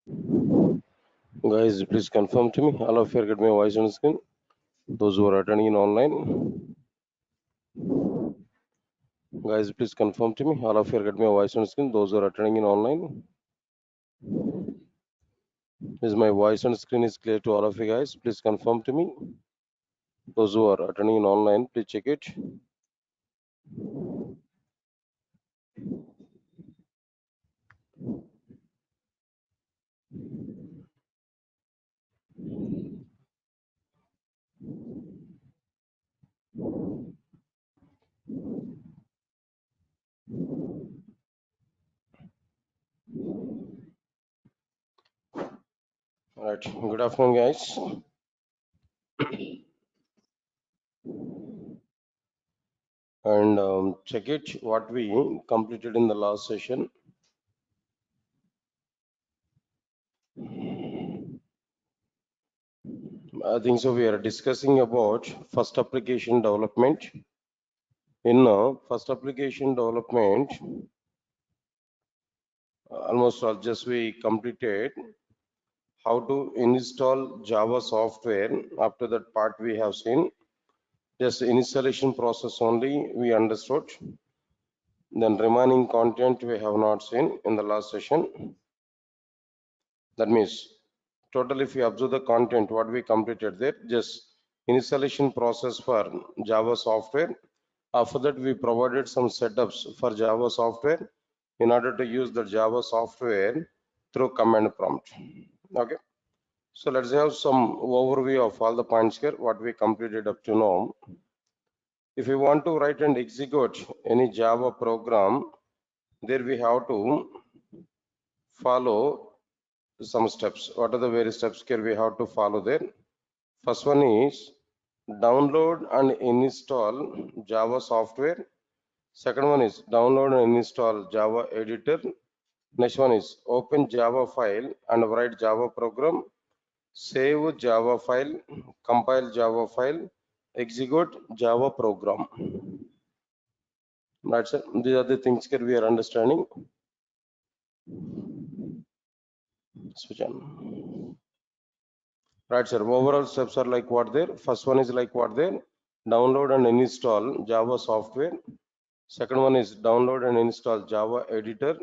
Guys, please confirm to me. All of you get my voice on screen. Those who are attending in online. Guys, please confirm to me. All of you get my voice on screen. Those who are attending in online. Is my voice on screen is clear to all of you guys? Please confirm to me. Those who are attending in online, please check it. All right. Good afternoon, guys. And check it what we completed in the last session. I think so. We are discussing about first application development. In first application development, almost all just we completed how to install Java software. After that part we have seen just installation process only we understood. Then remaining content we have not seen in the last session. That means total if you observe the content what we completed there, just installation process for Java software. After that we provided some setups for Java software in order to use the Java software through command prompt. Okay. So let's have some overview of all the points here, what we completed up to now. If we want to write and execute any Java program, there we have to follow some steps. What are the various steps here we have to follow there? First one is download and install Java software. Second one is download and install Java editor. Next one is open Java file and write Java program. Save Java file, compile Java file, execute Java program. That's it. These are the things that we are understanding. Switch on. Right, sir. Overall steps are like what there. First one is like what there. Download and install Java software. Second one is download and install Java editor.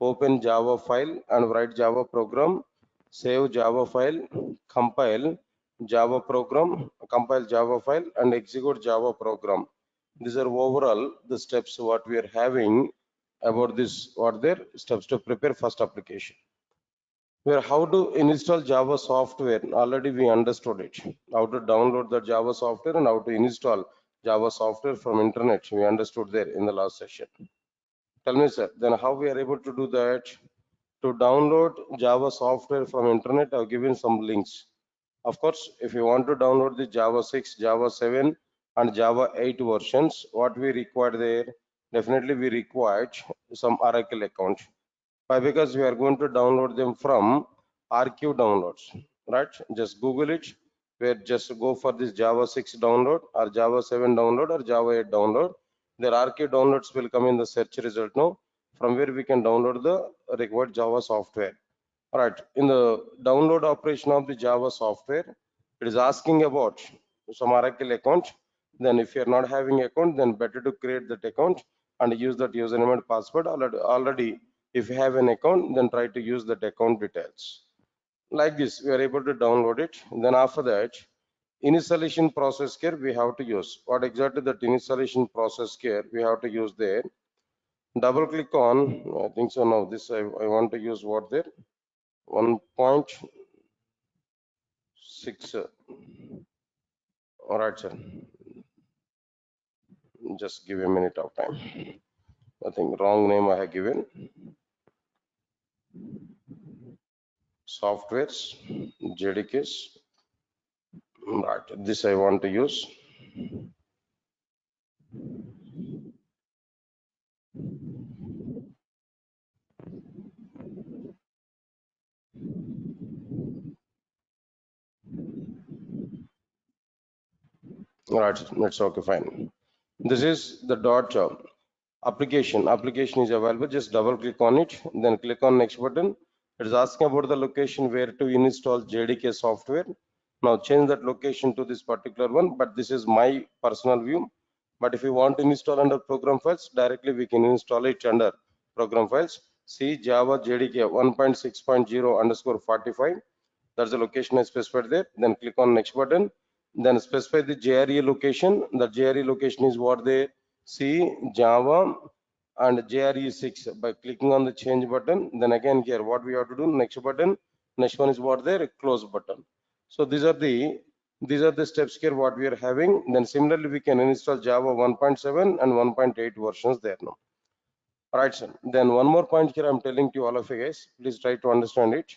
Open Java file and write Java program. Save Java file, compile Java program, compile Java file and execute Java program. These are overall the steps what we are having about this, what their steps to prepare first application. Where how to install Java software, already we understood it. How to download the Java software and how to install Java software from internet, we understood there in the last session. Tell me, sir, then how we are able to do that? To download Java software from internet, I've given some links. Of course, if you want to download the Java 6, Java 7 and Java 8 versions, what we require there? Definitely we required some Oracle account. Why? Because we are going to download them from RQ downloads, right? Just Google it, where just go for this Java 6 download or Java 7 download or Java 8 download. Their RQ downloads will come in the search result now, from where we can download the required Java software. All right, in the download operation of the Java software, it is asking about some Oracle account. Then if you are not having account, then better to create that account and use that username and password. Already if you have an account, then try to use that account details. Like this, we are able to download it. Then after that, installation process here we have to use. What exactly that installation process here we have to use there? Double click on, I think so now this I want to use what there? 1.6. All right, sir. Just give a minute of time. I think wrong name I have given. Softwares, JDKs. Right, this I want to use. Right, that's okay, fine. This is the dot application. Application is available. Just double click on it, then click on next button It is asking about the location where to install JDK software. Now change that location to this particular one, but this is my personal view. But if you want to install under program files, directly we can install it under program files. See Java JDK 1.6.0 underscore 45. That's the location I specified there. Then click on next button. Then specify the JRE location. The JRE location is what they see Java and JRE6 by clicking on the change button. Then again here what we have to do, next button. Next one is what there, close button. So these are the steps here what we are having. Then similarly we can install Java 1.7 and 1.8 versions there now. Right, sir. Then one more point here I'm telling to all of you guys. Please try to understand it.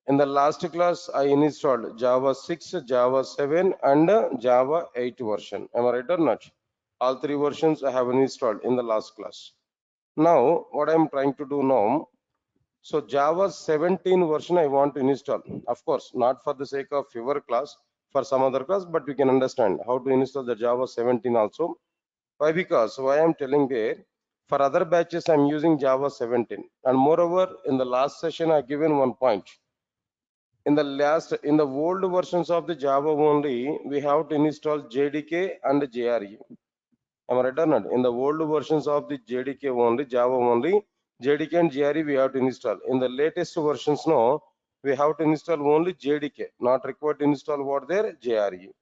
In the last class, I installed Java 6, Java 7, and Java 8 version. Am I right or not? All three versions I have installed in the last class. Now, what I'm trying to do now, so Java 17 version I want to install. Of course, not for the sake of your class, for some other class, but we can understand how to install the Java 17 also. Why? Because why I'm telling there, for other batches I'm using Java 17. And moreover, in the last session I given one point. In the old versions of the Java only, we have to install JDK and JRE. Am I right or not? In the old versions of the JDK only, Java only, JDK and JRE we have to install. In the latest versions now, we have to install only JDK, not required to install what there, JRE.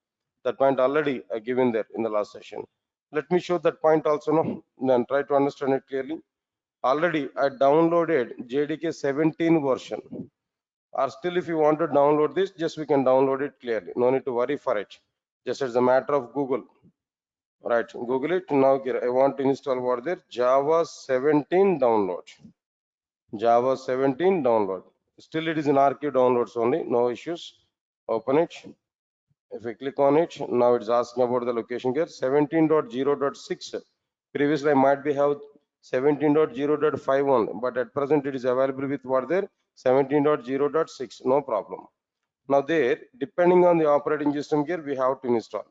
That point already given there in the last session. Let me show that point also now, then try to understand it clearly. Already I downloaded JDK 17 version. Or still if you want to download this, just we can download it clearly, no need to worry for it, just as a matter of Google. Right, Google it. Now here I want to install what there, Java 17 download. Java 17 download. Still it is in archive downloads only, no issues. Open it. If I click on it, now it's asking about the location here, 17.0.6. Previously I might be have 17.0.5 but at present it is available with what there, 17.0.6, no problem. Now there, depending on the operating system here, we have to install.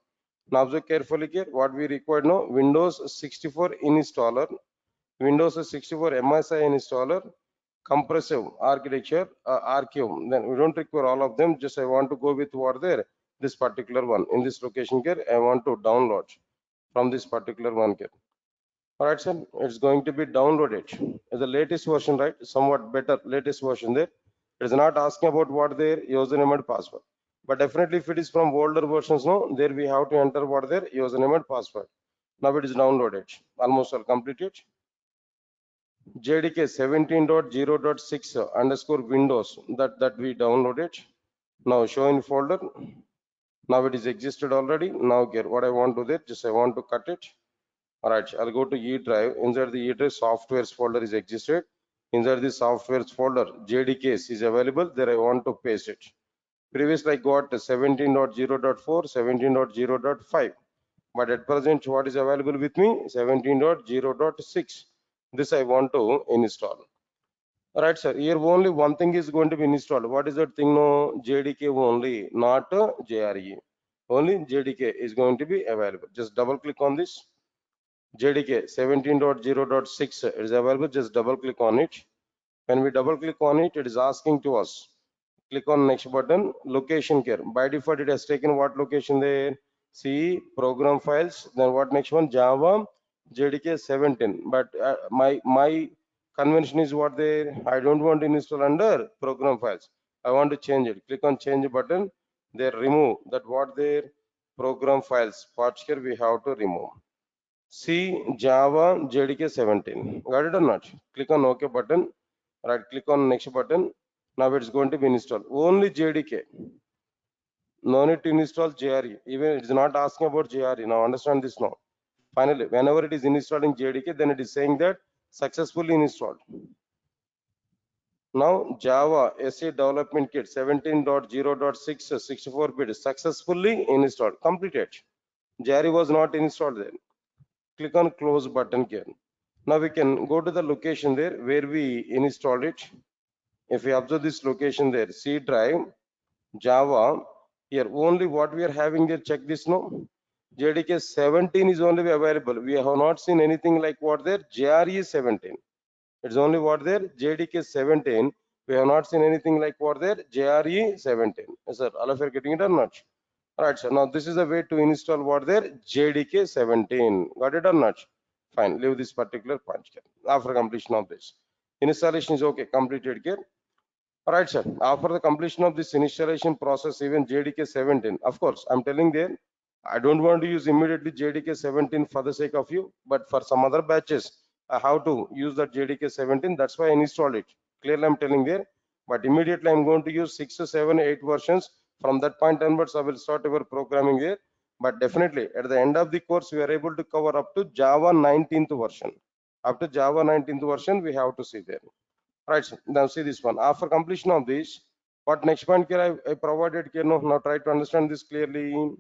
Now observe carefully here, what we require now, Windows 64 installer, Windows 64 MSI installer, compressive architecture, archive. Then we don't require all of them, just I want to go with what there, this particular one. In this location here, I want to download from this particular one here. All right, sir, it's going to be downloaded. The latest version, right? Somewhat better latest version there. It is not asking about what their username and password. But definitely if it is from older versions, no, there we have to enter what their username and password. Now it is downloaded. Almost all completed. JDK 17.0.6 underscore Windows that we downloaded. Now show in folder. Now it is existed already. Now here what I want to do, just I want to cut it. All right, I'll go to E drive. Inside the E drive, softwares folder is existed. Inside the softwares folder, JDKs is available. There I want to paste it. Previously I got 17.0.4, 17.0.5. But at present, what is available with me? 17.0.6. This I want to install. All right, sir. Here only one thing is going to be installed. What is that thing? No, JDK only, not JRE. Only JDK is going to be available. Just double click on this. JDK 17.0.6 is available. Just double click on it. When we double click on it, it is asking to us. Click on next button. Location here. By default, it has taken what location there? See program files. Then what next one? Java JDK 17. But my convention is what there. I don't want to install under program files. I want to change it. Click on change button. There remove that what there program files. Parts here we have to remove. See Java JDK 17. Got it or not? Click on OK button. Right, click on next button. Now it's going to be installed. Only JDK. No need to install JRE. Even it is not asking about JRE. Now understand this now. Finally, whenever it is installing JDK, then it is saying that successfully installed. Now Java SE Development Kit 17.0.6 64-bit successfully installed. Completed. JRE was not installed there. Click on close button here. Now we can go to the location there where we installed it. If we observe this location there, C drive, Java, here only what we are having there, check this now. JDK 17 is only available. We have not seen anything like what there, JRE 17. It's only what there, JDK 17, We have not seen anything like what there JRE 17. Yes, sir. All of you are getting it or not? Right, sir. Now this is the way to install what there JDK 17. Got it or not? Fine. Leave this particular point here. After completion of this, installation is okay. Completed here. All right, sir. After the completion of this installation process, even JDK 17, of course, I'm telling there, I don't want to use immediately JDK 17 for the sake of you, but for some other batches, I have to use that JDK 17. That's why I installed it. Clearly, I'm telling there, but immediately I'm going to use 6, 7, 8 versions. From that point onwards, I will start our programming there. But definitely, at the end of the course, we are able to cover up to Java 19th version. Up to Java 19th version, we have to see there. Right, sir. Now see this one. After completion of this, what next point here I provided here. Now try to understand this clearly.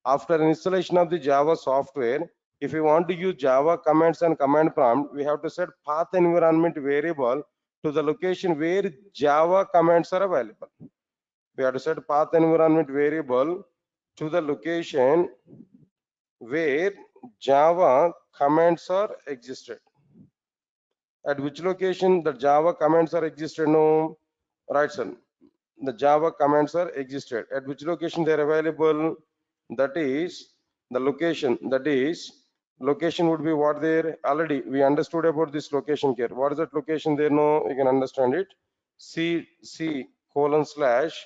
After installation of the Java software, if we want to use Java commands and command prompt, we have to set path environment variable to the location where Java commands are available. We have to set path environment variable to the location where Java commands are existed. At which location the Java commands are existed? No, right, sir. The Java commands are existed. At which location they are available? That is the location. That is location would be what there. Already we understood about this location here. What is that location there? No, you can understand it. C colon slash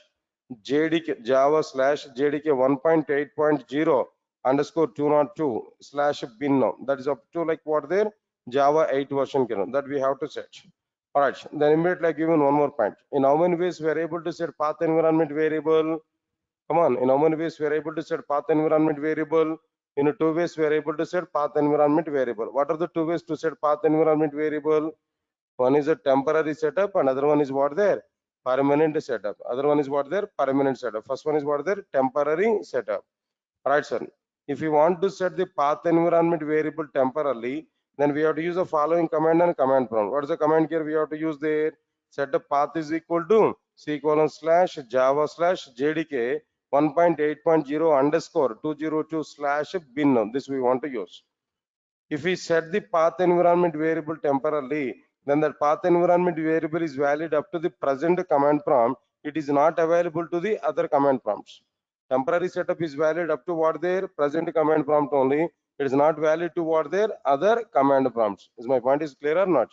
JDK Java slash JDK 1.8.0 underscore 202 slash bin. No, that is up to like what there Java 8 version that we have to set. All right, then immediately I given one more point. In how many ways we are able to set path environment variable? Come on, in how many ways we are able to set path environment variable? In 2 ways we are able to set path environment variable. What are the 2 ways to set path environment variable? One is a temporary setup and other one is what there? Permanent setup. Other one is what there? Permanent setup. First one is what there? Temporary setup. All right, sir. If you want to set the path environment variable temporarily, then we have to use the following command and command prompt. What is the command here we have to use there? Set the path is equal to C colon slash Java slash JDK 1.8.0 underscore 202 slash bin. This we want to use. If we set the path environment variable temporarily, then that path environment variable is valid up to the present command prompt. It is not available to the other command prompts. Temporary setup is valid up to what their present command prompt only. It is not valid to what their other command prompts. Is my point is clear or not?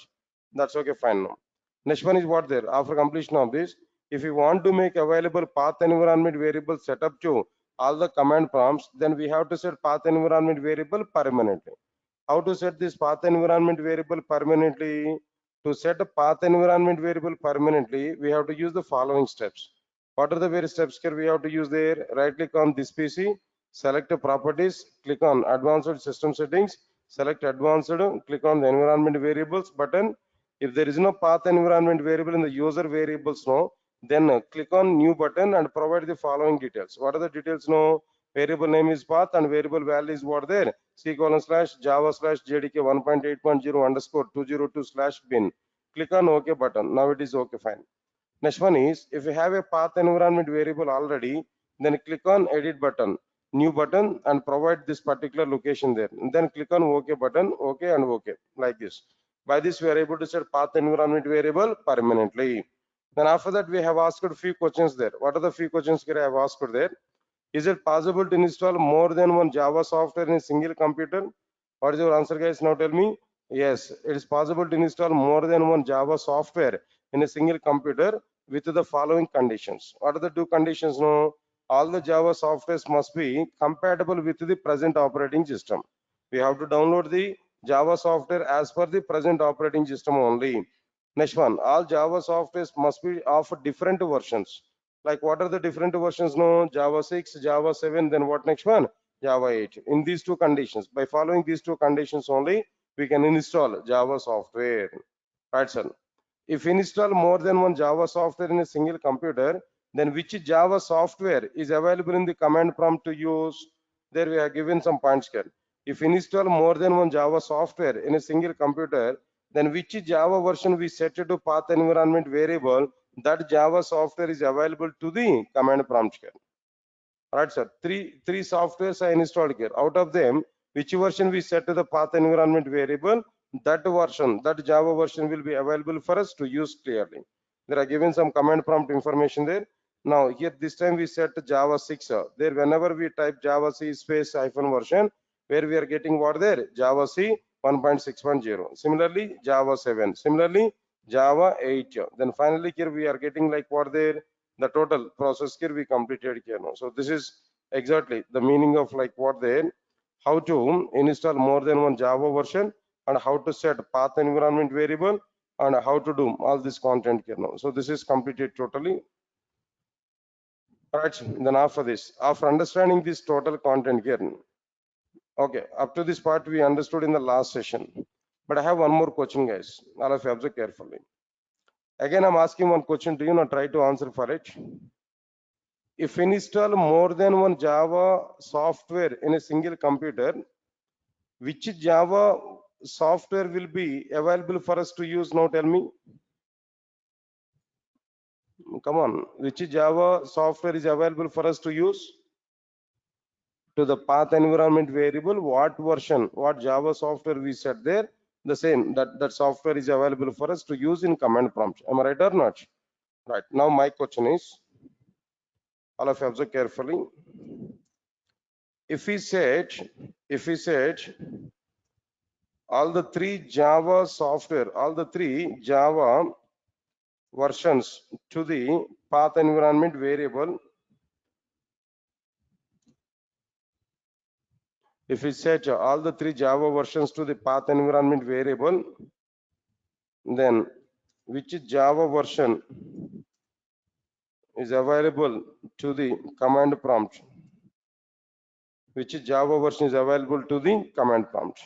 That's okay, fine now. Next one is what there. After completion of this, if you want to make available path environment variable setup to all the command prompts, then we have to set path environment variable permanently. How to set this path environment variable permanently? To set a path environment variable permanently, we have to use the following steps. What are the various steps here we have to use there? Right click on this PC, select properties, click on advanced system settings, select advanced, click on the environment variables button. If there is no path environment variable in the user variables, no, then click on new button and provide the following details. What are the details? No, variable name is path and variable value is what there? C colon slash Java slash JDK 1.8.0 underscore 202 slash bin. Click on OK button. Now it is OK, fine. Next one is, if you have a path environment variable already, then click on edit button, new button and provide this particular location there. And then click on OK button, OK and OK, like this. By this, we are able to set path environment variable permanently. Then after that, we have asked a few questions there. What are the few questions here I have asked there? Is it possible to install more than one Java software in a single computer? What is your answer, guys? Now tell me. Yes, it is possible to install more than one Java software in a single computer with the following conditions. What are the 2 conditions? No, all the Java softwares must be compatible with the present operating system. We have to download the Java software as per the present operating system only. Next one, all Java softwares must be of different versions. Like what are the different versions? No, Java 6, Java 7, then what next one? Java 8. In these 2 conditions, by following these 2 conditions only, we can install Java software. Right, sir. If install more than one Java software in a single computer, then which Java software is available in the command prompt to use? There we have given some points here. If install more than one Java software in a single computer, then which Java version we set to path environment variable, that Java software is available to the command prompt here. All right, sir. Three softwares I installed here. Out of them, which version we set to the path environment variable, that version, that Java version will be available for us to use clearly. There are given some command prompt information there. Now here this time we set Java 6. There whenever we type Java C space hyphen version, where we are getting what there? Java C 1.6.0. Similarly Java 7. Similarly Java 8. Then finally here we are getting like what there? The total process here we completed here now. So this is exactly the meaning of like what there, how to install more than one Java version, and how to set path environment variable, and how to do all this content here now. So this is completed totally. All right, then after this, after understanding this total content here, okay, up to this part we understood in the last session. But I have one more question, guys. All of you observe carefully. Again, I'm asking one question to you, now try to answer for it. If install more than one Java software in a single computer, which Java software will be available for us to use now? Tell me. Come on, which Java software is available for us to use? To the path environment variable, what version, what Java software we set there, the same, that software is available for us to use in command prompt. Am I right or not? Right. Now my question is, all of you observe carefully. If we set all the three Java software, all the three Java versions to the path environment variable, if we set all the three Java versions to the path environment variable, then which Java version is available to the command prompt? Which Java version is available to the command prompt?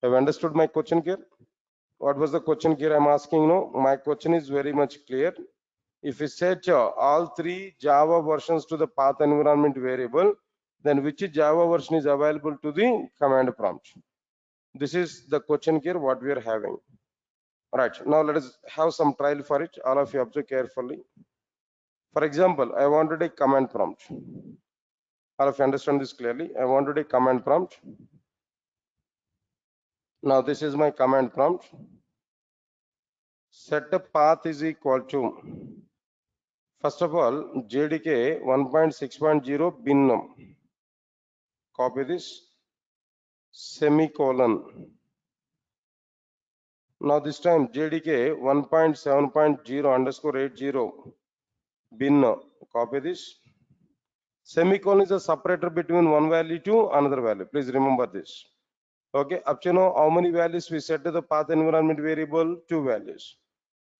Have you understood my question here? What was the question here I'm asking? No, my question is very much clear. If we set all three Java versions to the path environment variable, then which Java version is available to the command prompt? This is the question here what we are having. All right, now let us have some trial for it. All of you observe carefully. For example, I want to take command prompt. All of you understand this clearly. I want to take command prompt. Now this is my command prompt. Set a path is equal to, first of all, JDK 1.6.0 bin. Copy this, semicolon. Now this time JDK 1.7.0 underscore 80 bin. Copy this. Semicolon is a separator between one value to another value. Please remember this. Okay, up to now, how many values we set to the path environment variable? 2 values.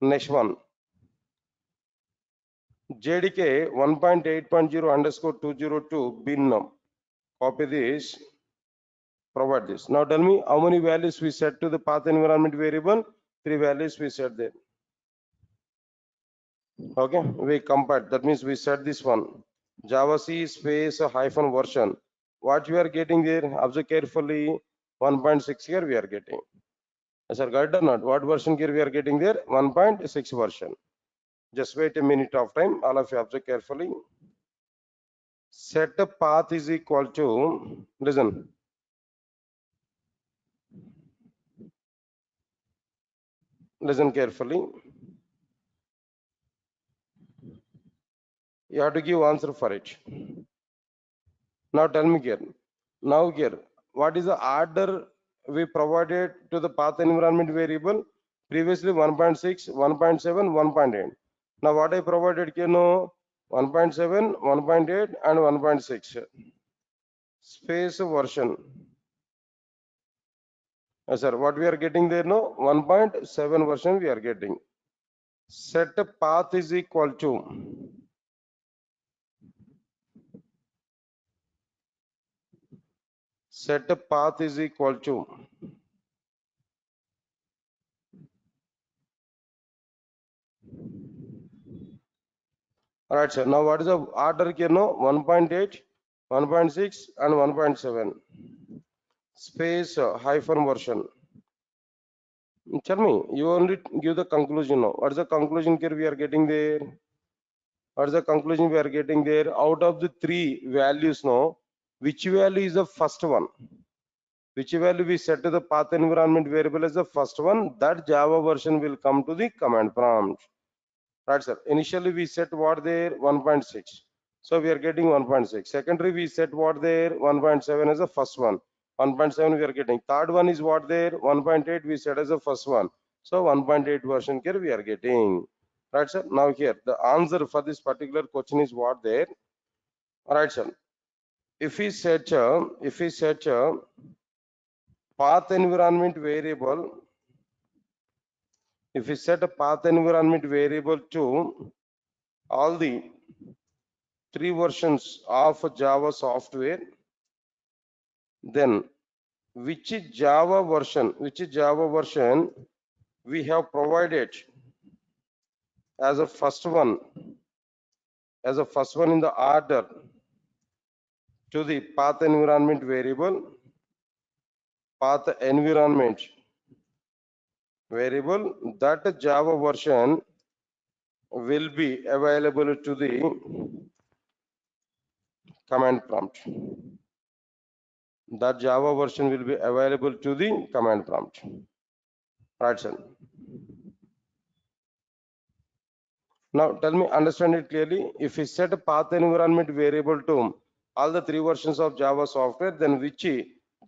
Next one, JDK 1.8.0 underscore 202 bin. Copy this, provide this. Now tell me how many values we set to the path environment variable? 3 values we set there. Okay, we compared. That means we set this one, Java C space hyphen version. What we are getting there? Observe carefully. 1.6 here we are getting. Sir, got or not? What version here we are getting there? 1.6 version. Just wait a minute of time. All of you observe carefully. Set a path is equal to, listen. Listen carefully. You have to give answer for it. Now tell me here. Now here, what is the order we provided to the path environment variable? Previously 1.6, 1.7, 1.8. Now what I provided here? No, 1.7, 1.8 and 1.6. Space version. Sir, what we are getting there? No, 1.7 version we are getting. Set path is equal to, set path is equal to, all right, sir. Now what is the order here? No, 1.8, 1.6 and 1.7. Space hyphen version. Tell me, you only give the conclusion now. What is the conclusion here we are getting there? What is the conclusion we are getting there? Out of the three values now, which value is the first one? Which value we set to the path environment variable as the first one? That Java version will come to the command prompt. Right, sir. Initially we set what there 1.6. So we are getting 1.6. Secondary we set what there 1.7 as the first one. 1.7 we are getting. Third one is what there 1.8 we set as the first one. So 1.8 version here we are getting. Right, sir. Now here the answer for this particular question is what there. Right, sir. If we set a path environment variable, if we set a path environment variable to all the three versions of Java software, then which Java version we have provided as a first one in the order to the path environment variable that Java version will be available to the command prompt. That Java version will be available to the command prompt. Right, sir. Now tell me, understand it clearly. If we set a path environment variable to all the three versions of Java software, then which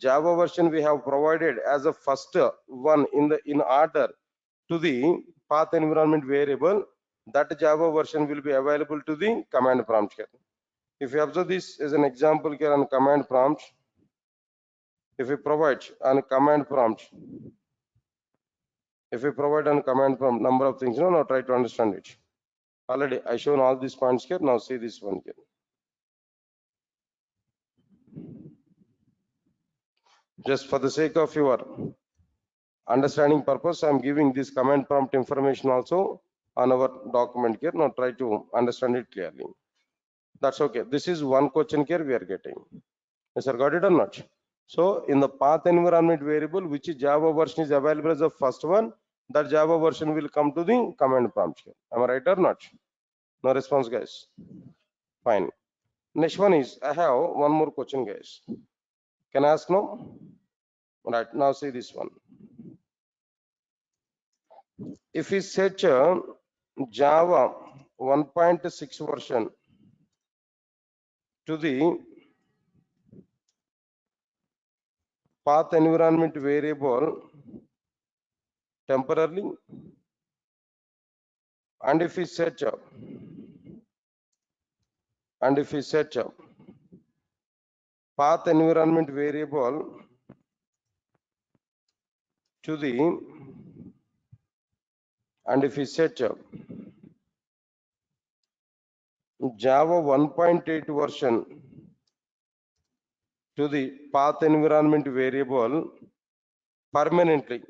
Java version we have provided as a first one in order to the path environment variable, that Java version will be available to the command prompt here. If you observe this as an example here on command prompt, if we provide on command prompt, number of things, now try to understand it. Already I shown all these points here. Now see this one here. Just for the sake of your understanding purpose, I am giving this command prompt information also on our document here. Now try to understand it clearly. That's okay. This is one question here we are getting. Yes, sir, got it or not? So in the path environment variable, which Java version is available as the first one, that Java version will come to the command prompt here. Am I right or not? No response, guys. Fine. Next one is, I have one more question, guys. Can I ask now? Right, now see this one. If we set Java 1.6 version to the path environment variable temporarily, and if we set path environment variable to the, and if we set Java 1.8 version to the path environment variable permanently.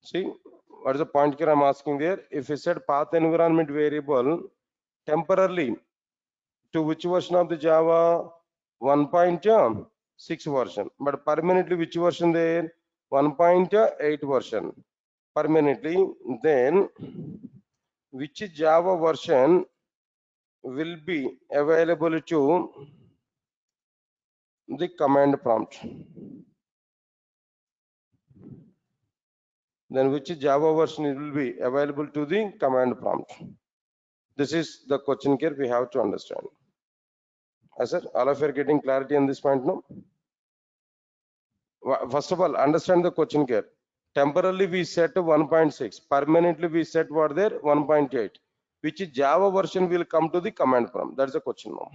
See, what is the point here I'm asking there? If we set path environment variable temporarily to which version of the Java 1.6 version, but permanently which version there? 1.8 version permanently, then which Java version will be available to the command prompt? Then which Java version will be available to the command prompt? This is the question here we have to understand. Sir, all of you are getting clarity on this point now? First of all, understand the question here. Temporarily we set 1.6, permanently we set what there 1.8. Which Java version will come to the command prompt? That's the question now.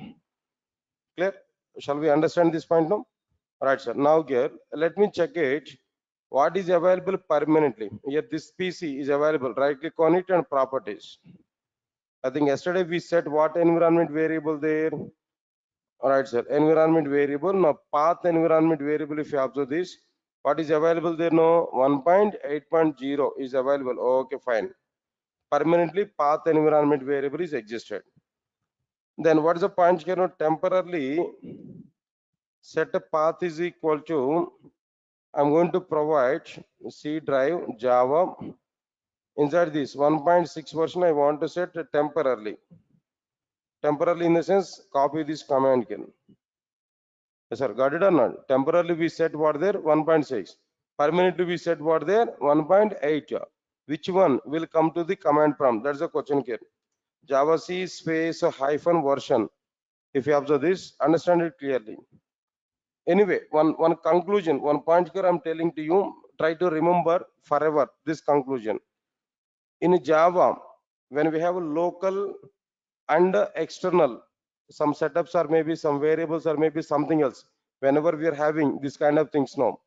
Clear? Shall we understand this point now? Right, sir. Now here, let me check it. What is available permanently? Here this PC is available. Right click on it and properties. I think yesterday we set what environment variable there? All right, sir. Environment variable. Now path environment variable, if you observe this, what is available there now? 1.8.0 is available. Okay, fine. Permanently path environment variable is existed. Then what is the point here now? Temporarily set a path is equal to, I'm going to provide C drive Java. Inside this 1.6 version, I want to set temporarily. Temporarily in the sense, copy this command here. Yes, sir, got it or not? Temporarily we set what there? 1.6. Permanently we set what there? 1.8. Which one will come to the command prompt? That's the question here. Java C space hyphen version. If you observe this, understand it clearly. Anyway, one conclusion, one point here I'm telling to you, try to remember forever this conclusion. In Java, when we have a local and external, some setups or maybe some variables or maybe something else, whenever we are having this kind of things now,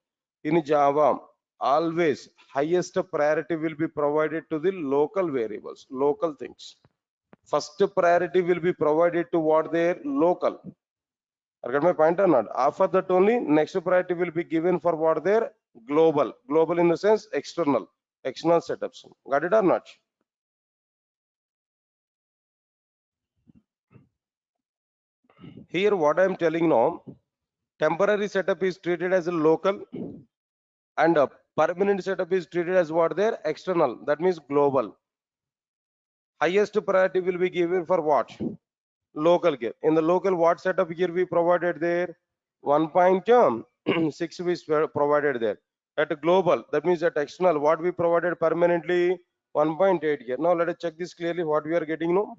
in Java, always highest priority will be provided to the local variables, local things. First priority will be provided to what their local. I got my point or not? After that only next priority will be given for what their global. Global in the sense external setups. Got it or not? Here what I am telling now, temporary setup is treated as a local and a permanent setup is treated as what their external. That means global. Highest priority will be given for what? Local gear. In the local what setup here we provided there? 1.6 we provided there. At global, that means at external, what we provided permanently? 1.8 here. Now let us check this clearly. What we are getting now?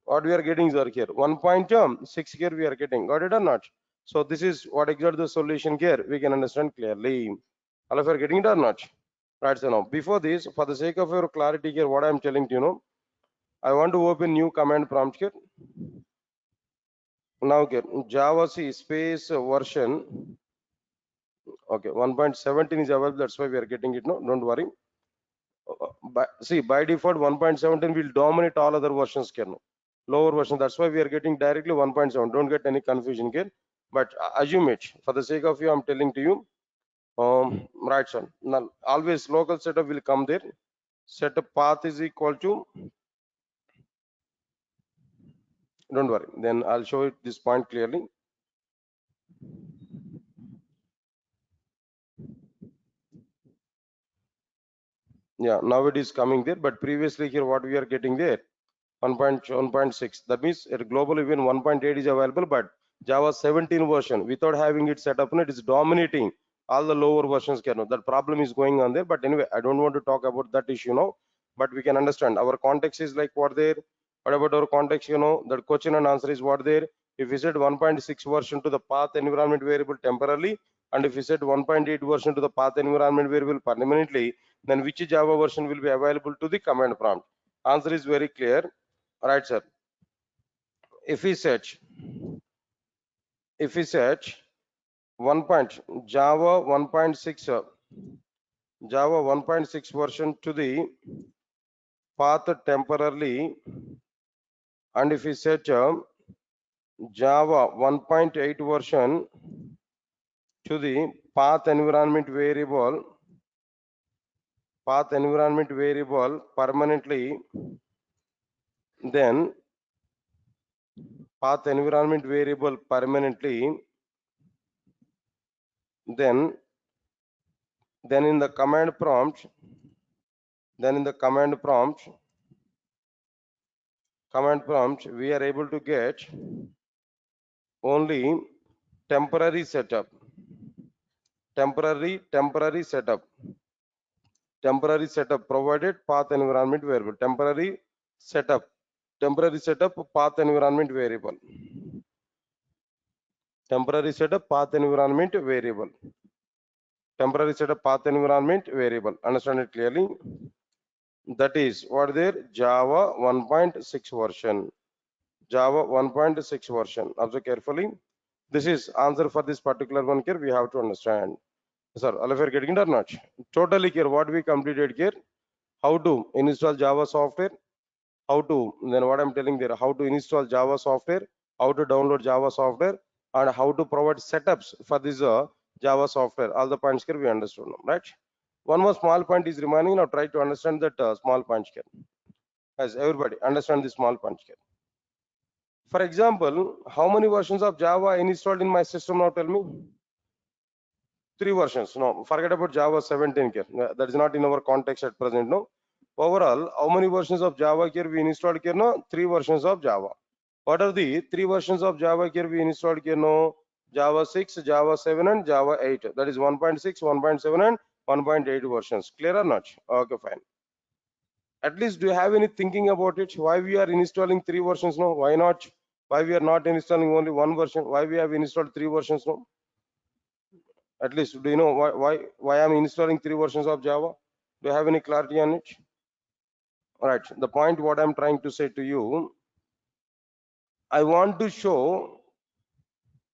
What we are getting is here 1.6 here we are getting. Got it or not? So this is what exactly the solution here. We can understand clearly. All of you are getting it or not? Right. So now before this, for the sake of your clarity here, what I am telling to you know, I want to open new command prompt here. Now get Java C space version. Okay, 1.17 is available. That's why we are getting it. No, don't worry. See, by default, 1.17 will dominate all other versions here. No? Lower version. That's why we are getting directly 1.7. Don't get any confusion here. But assume it. For the sake of you, I'm telling to you. Right, son. Now, always local setup will come there. Setup path is equal to. Don't worry. Then I'll show you this point clearly. Yeah, now it is coming there. But previously here, what we are getting there. 1.6. That means at global even 1.8 is available, but Java 17 version without having it set up, it is dominating all the lower versions. That problem is going on there. But anyway, I don't want to talk about that issue now. But we can understand our context is like what there. What about our context? That question and answer is what there. If we set 1.6 version to the path environment variable temporarily, and if we set 1.8 version to the path environment variable permanently, then which Java version will be available to the command prompt? Answer is very clear. Right, sir. If we search 1. Java 1.6 Java 1.6 version to the path temporarily, and if we search Java 1.8 version to the path environment variable permanently, then path environment variable permanently, then in the command prompt, we are able to get only temporary setup provided path environment variable. Temporary setup path environment variable. Temporary setup path environment variable. Understand it clearly? That is what there Java 1.6 version. Java 1.6 version. Observe carefully. This is answer for this particular one here. We have to understand. Sir, all of you are getting it or not? Totally here. What we completed here? How to install Java software? Then what I'm telling there? How to install Java software? How to download Java software? And how to provide setups for this Java software? All the points here we understood now, right? One more small point is remaining. Now try to understand that small point here. As everybody understand this small point here. For example, how many versions of Java I installed in my system now? Tell me. 3 versions. No, forget about Java 17 here. That is not in our context at present. No. Overall, how many versions of Java here we installed here? No, 3 versions of Java. What are the 3 versions of Java here we installed here? No, Java 6, Java 7, and Java 8. That is 1.6, 1.7, and 1.8 versions. Clear or not? Okay, fine. At least do you have any thinking about it? Why we are installing 3 versions now? Why not? Why we are not installing only 1 version? Why we have installed 3 versions now? At least do you know why I'm installing 3 versions of Java? Do you have any clarity on it? All right. The point what I'm trying to say to you, I want to show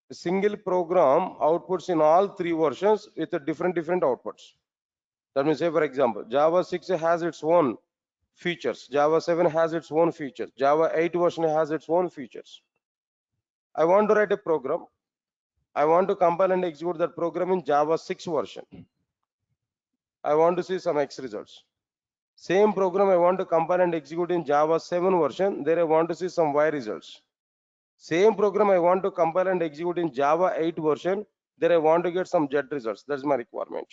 a single program outputs in all 3 versions with a different outputs. That means, say for example, Java 6 has its own features, Java 7 has its own features, Java 8 version has its own features. I want to write a program. I want to compile and execute that program in Java 6 version. I want to see some X results. Same program I want to compile and execute in Java 7 version. There I want to see some Y results. Same program I want to compile and execute in Java 8 version. There I want to get some Z results. That's my requirement.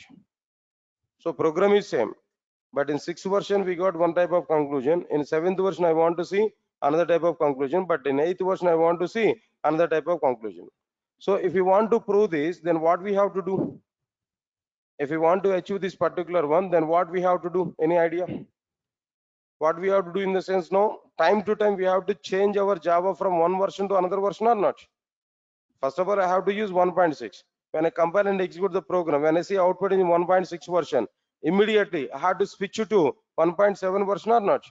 So program is same. But in 6th version, we got one type of conclusion. In 7th version, I want to see another type of conclusion. But in 8th version, I want to see another type of conclusion. So if we want to prove this, then what we have to do? If we want to achieve this particular one, then what we have to do? Any idea? What we have to do in the sense, no, time to time, we have to change our Java from one version to another version or not? First of all, I have to use 1.6. When I compile and execute the program, when I see output in 1.6 version, immediately I have to switch it to 1.7 version or not?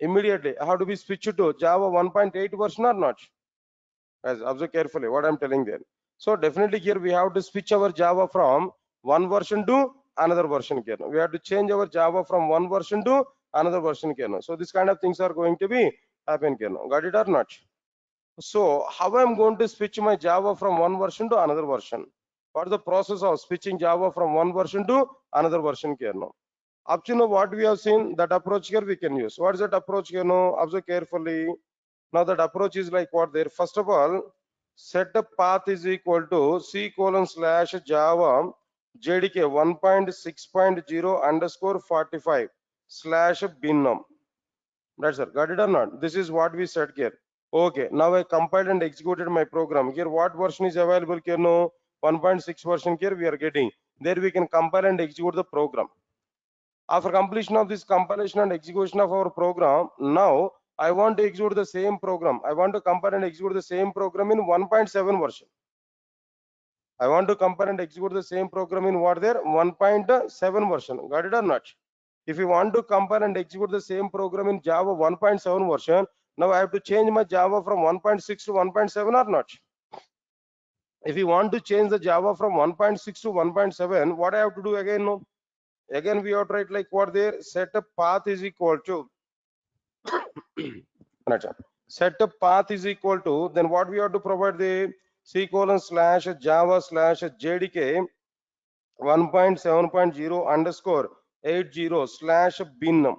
Immediately I have to be switched to Java 1.8 version or not? Guys, observe carefully what I'm telling there. So definitely here we have to switch our Java from one version to another version here. We have to change our Java from one version to another version here. So this kind of things are going to be happen here. Got it or not? So how I'm going to switch my Java from one version to another version? What is the process of switching Java from one version to another version here now? Up to now what we have seen, that approach here we can use. What is that approach here now? Observe carefully. Now that approach is like what there. First of all, setup path is equal to C:/Java JDK 1.6.0 underscore 45 slash binnum. That's it. Got it or not? This is what we set here. Okay, now I compiled and executed my program. Here, what version is available here? No, 1.6 version here we are getting. There we can compile and execute the program. After completion of this compilation and execution of our program, now I want to execute the same program. I want to compile and execute the same program in 1.7 version. I want to compile and execute the same program in what there? 1.7 version. Got it or not? If you want to compile and execute the same program in Java 1.7 version, now I have to change my Java from 1.6 to 1.7 or not? If you want to change the Java from 1.6 to 1.7, what I have to do again? No. Again, we have to write like what there? Setup path is equal to setup path is equal to, then what we have to provide the C:/Java/JDK 1.7.0 underscore 80 slash binnum.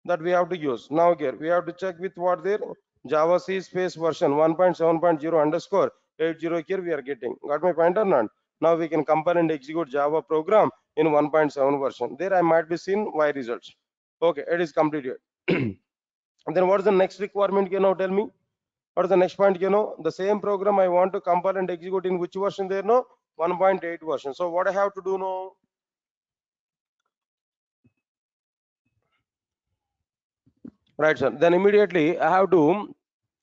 That we have to use. Now here we have to check with what there Java C space version 1.7.0 underscore 80 here we are getting. Got my point or not? Now we can compare and execute Java program in 1.7 version. There I might be seen Y results. Okay, it is completed. Then what is the next requirement? You know, tell me. What is the next point? You know, the same program I want to compile and execute in which version there? No, 1.8 version. So what I have to do now? Right, sir. Then immediately I have to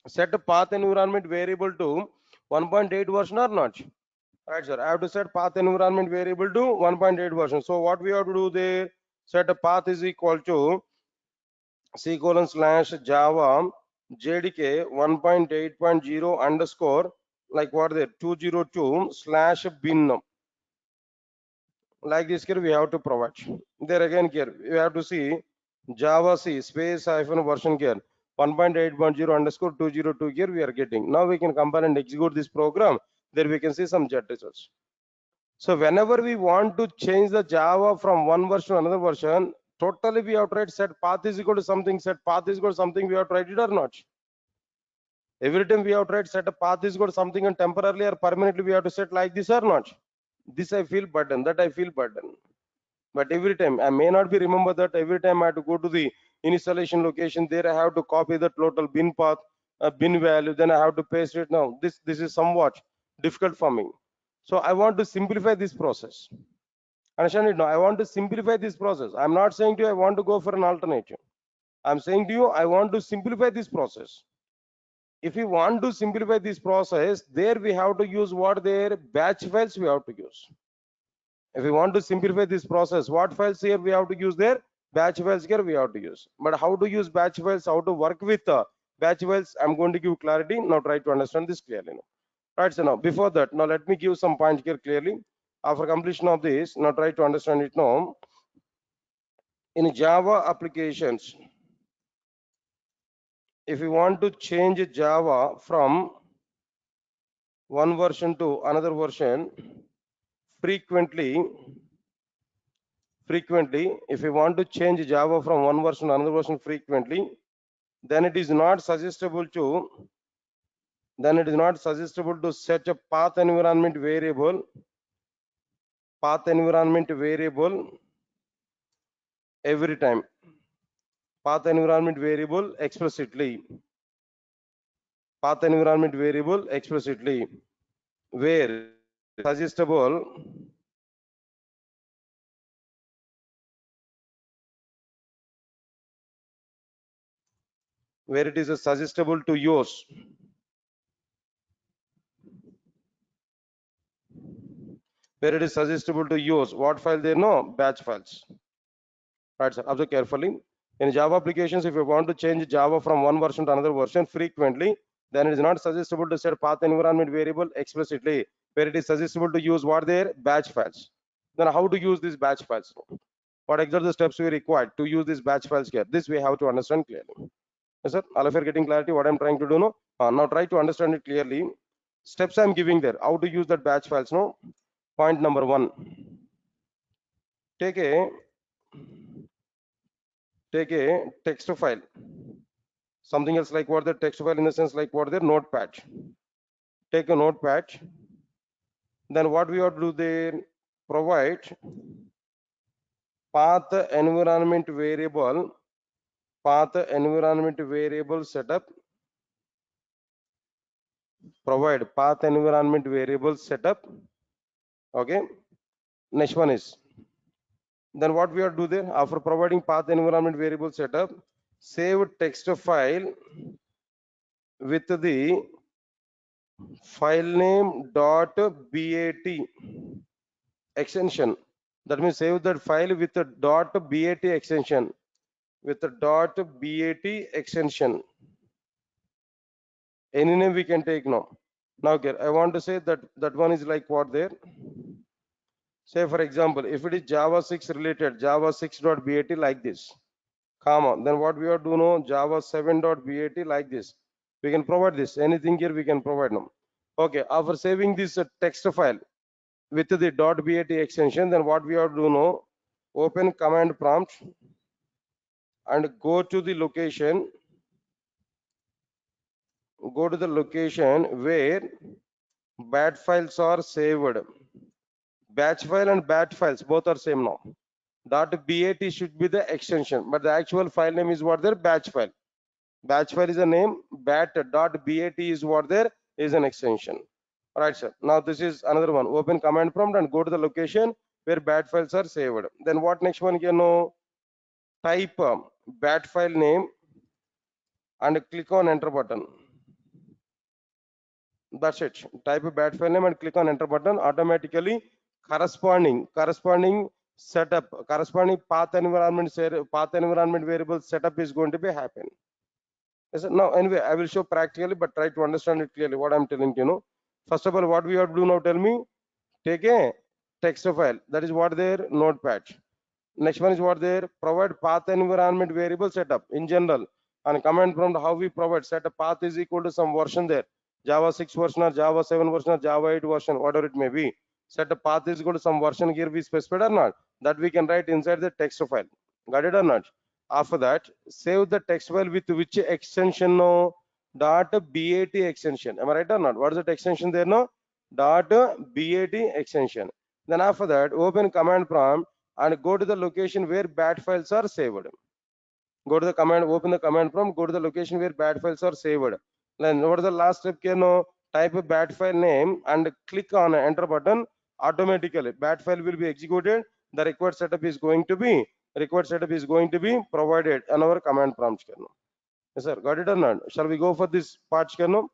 set a path environment variable to 1.8 version or not? Right, sir. I have to set path environment variable to 1.8 version. So what we have to do there? Set a path is equal to C:/Java JDK 1.8.0 underscore like what there 202 slash binnum. Like this here we have to provide. There again here we have to see Java C space hyphen version here 1.8.0 underscore 202 here we are getting. Now we can compare and execute this program. There we can see some jet results. So whenever we want to change the Java from one version to another version, totally we have to write set path is equal to something, set path is equal to something, we have to write it or not? Every time we have to write set a path is equal to something and temporarily or permanently we have to set like this or not? This I feel button, that I feel button. But every time I may not be remember that every time I have to go to the installation location, there I have to copy the total bin path, bin value, then I have to paste it. Now this is somewhat difficult for me. So I want to simplify this process. Understand it now? I want to simplify this process. I'm not saying to you I want to go for an alternative. I'm saying to you I want to simplify this process. If we want to simplify this process, there we have to use what their batch files we have to use. If we want to simplify this process, what files here we have to use there? Batch files here we have to use. But how to use batch files, how to work with batch files, I'm going to give clarity. Now try to understand this clearly now. Right, so now before that, now let me give some points here clearly. After completion of this, now try to understand it now. In Java applications, if you want to change Java from one version to another version, frequently, if you want to change Java from one version to another version frequently, then it is not suggestible to set a path environment variable every time. Path environment variable explicitly. Path environment variable explicitly, where suggestible where it is suggestible to use what file there? No, batch files. Right, sir. Observe carefully. In Java applications, if you want to change Java from one version to another version frequently, then it is not suggestible to set path environment variable explicitly, where it is suggestible to use what there? Batch files. Then how to use these batch files? What exactly the steps we required to use these batch files here? This we have to understand clearly. Yes, sir. All of you are getting clarity what I'm trying to do now? Now try to understand it clearly. Steps I'm giving there. How to use that batch files now? Point number one. Take a text file. Something else like what the text file in the sense like what the notepad. Take a notepad. Then what we have to do there? Provide path environment variable setup. Provide path environment variable setup. Okay. Next one is, then what we are do there? After providing path environment variable setup, save text file with the file name .bat extension. That means save that file with the .bat extension. Any name we can take now. Now, okay, I want to say that one is like what there. Say for example, if it is Java 6 related, Java 6.bat like this, comma, then what we are do now? Java 7.bat like this. We can provide this. Anything here we can provide now. Okay, after saving this text file with the .bat extension, then what we are do now? Open command prompt and go to the location where bat files are saved. Batch file and bat files both are same now. .bat should be the extension, but the actual file name is what there? Batch file. Batch file is a name. .bat is what there is an extension. All right, sir. Now this is another one. Open command prompt and go to the location where bat files are saved. Then what next one? You know, type bat file name and click on enter button. That's it. Type a bat file name and click on enter button. Automatically corresponding setup, corresponding path environment variable setup is going to be happen. Yes, now anyway I will show practically, but try to understand it clearly what I'm telling you know. First of all, what we have to do now? Tell me. Take a text file. That is what their notepad. Next one is what there? Provide path environment variable setup in general. And command prompt how we provide set a path is equal to some version there. Java 6 version or Java 7 version or Java 8 version, whatever it may be. Set a path is equal to some version here we specified or not. That we can write inside the text file. Got it or not? After that, save the text file with which extension no? .bat extension. Am I right or not? What is the extension there no? .bat extension. Then after that, open command prompt and go to the location where bat files are saved. Go to the command, open the command prompt, go to the location where bat files are saved. Then what is the last step here now? Type a bat file name and click on enter button. Automatically bat file will be executed the required setup is going to be provided on our command prompt kernel. Yes, sir. Got it or not? Shall we go for this part kernel?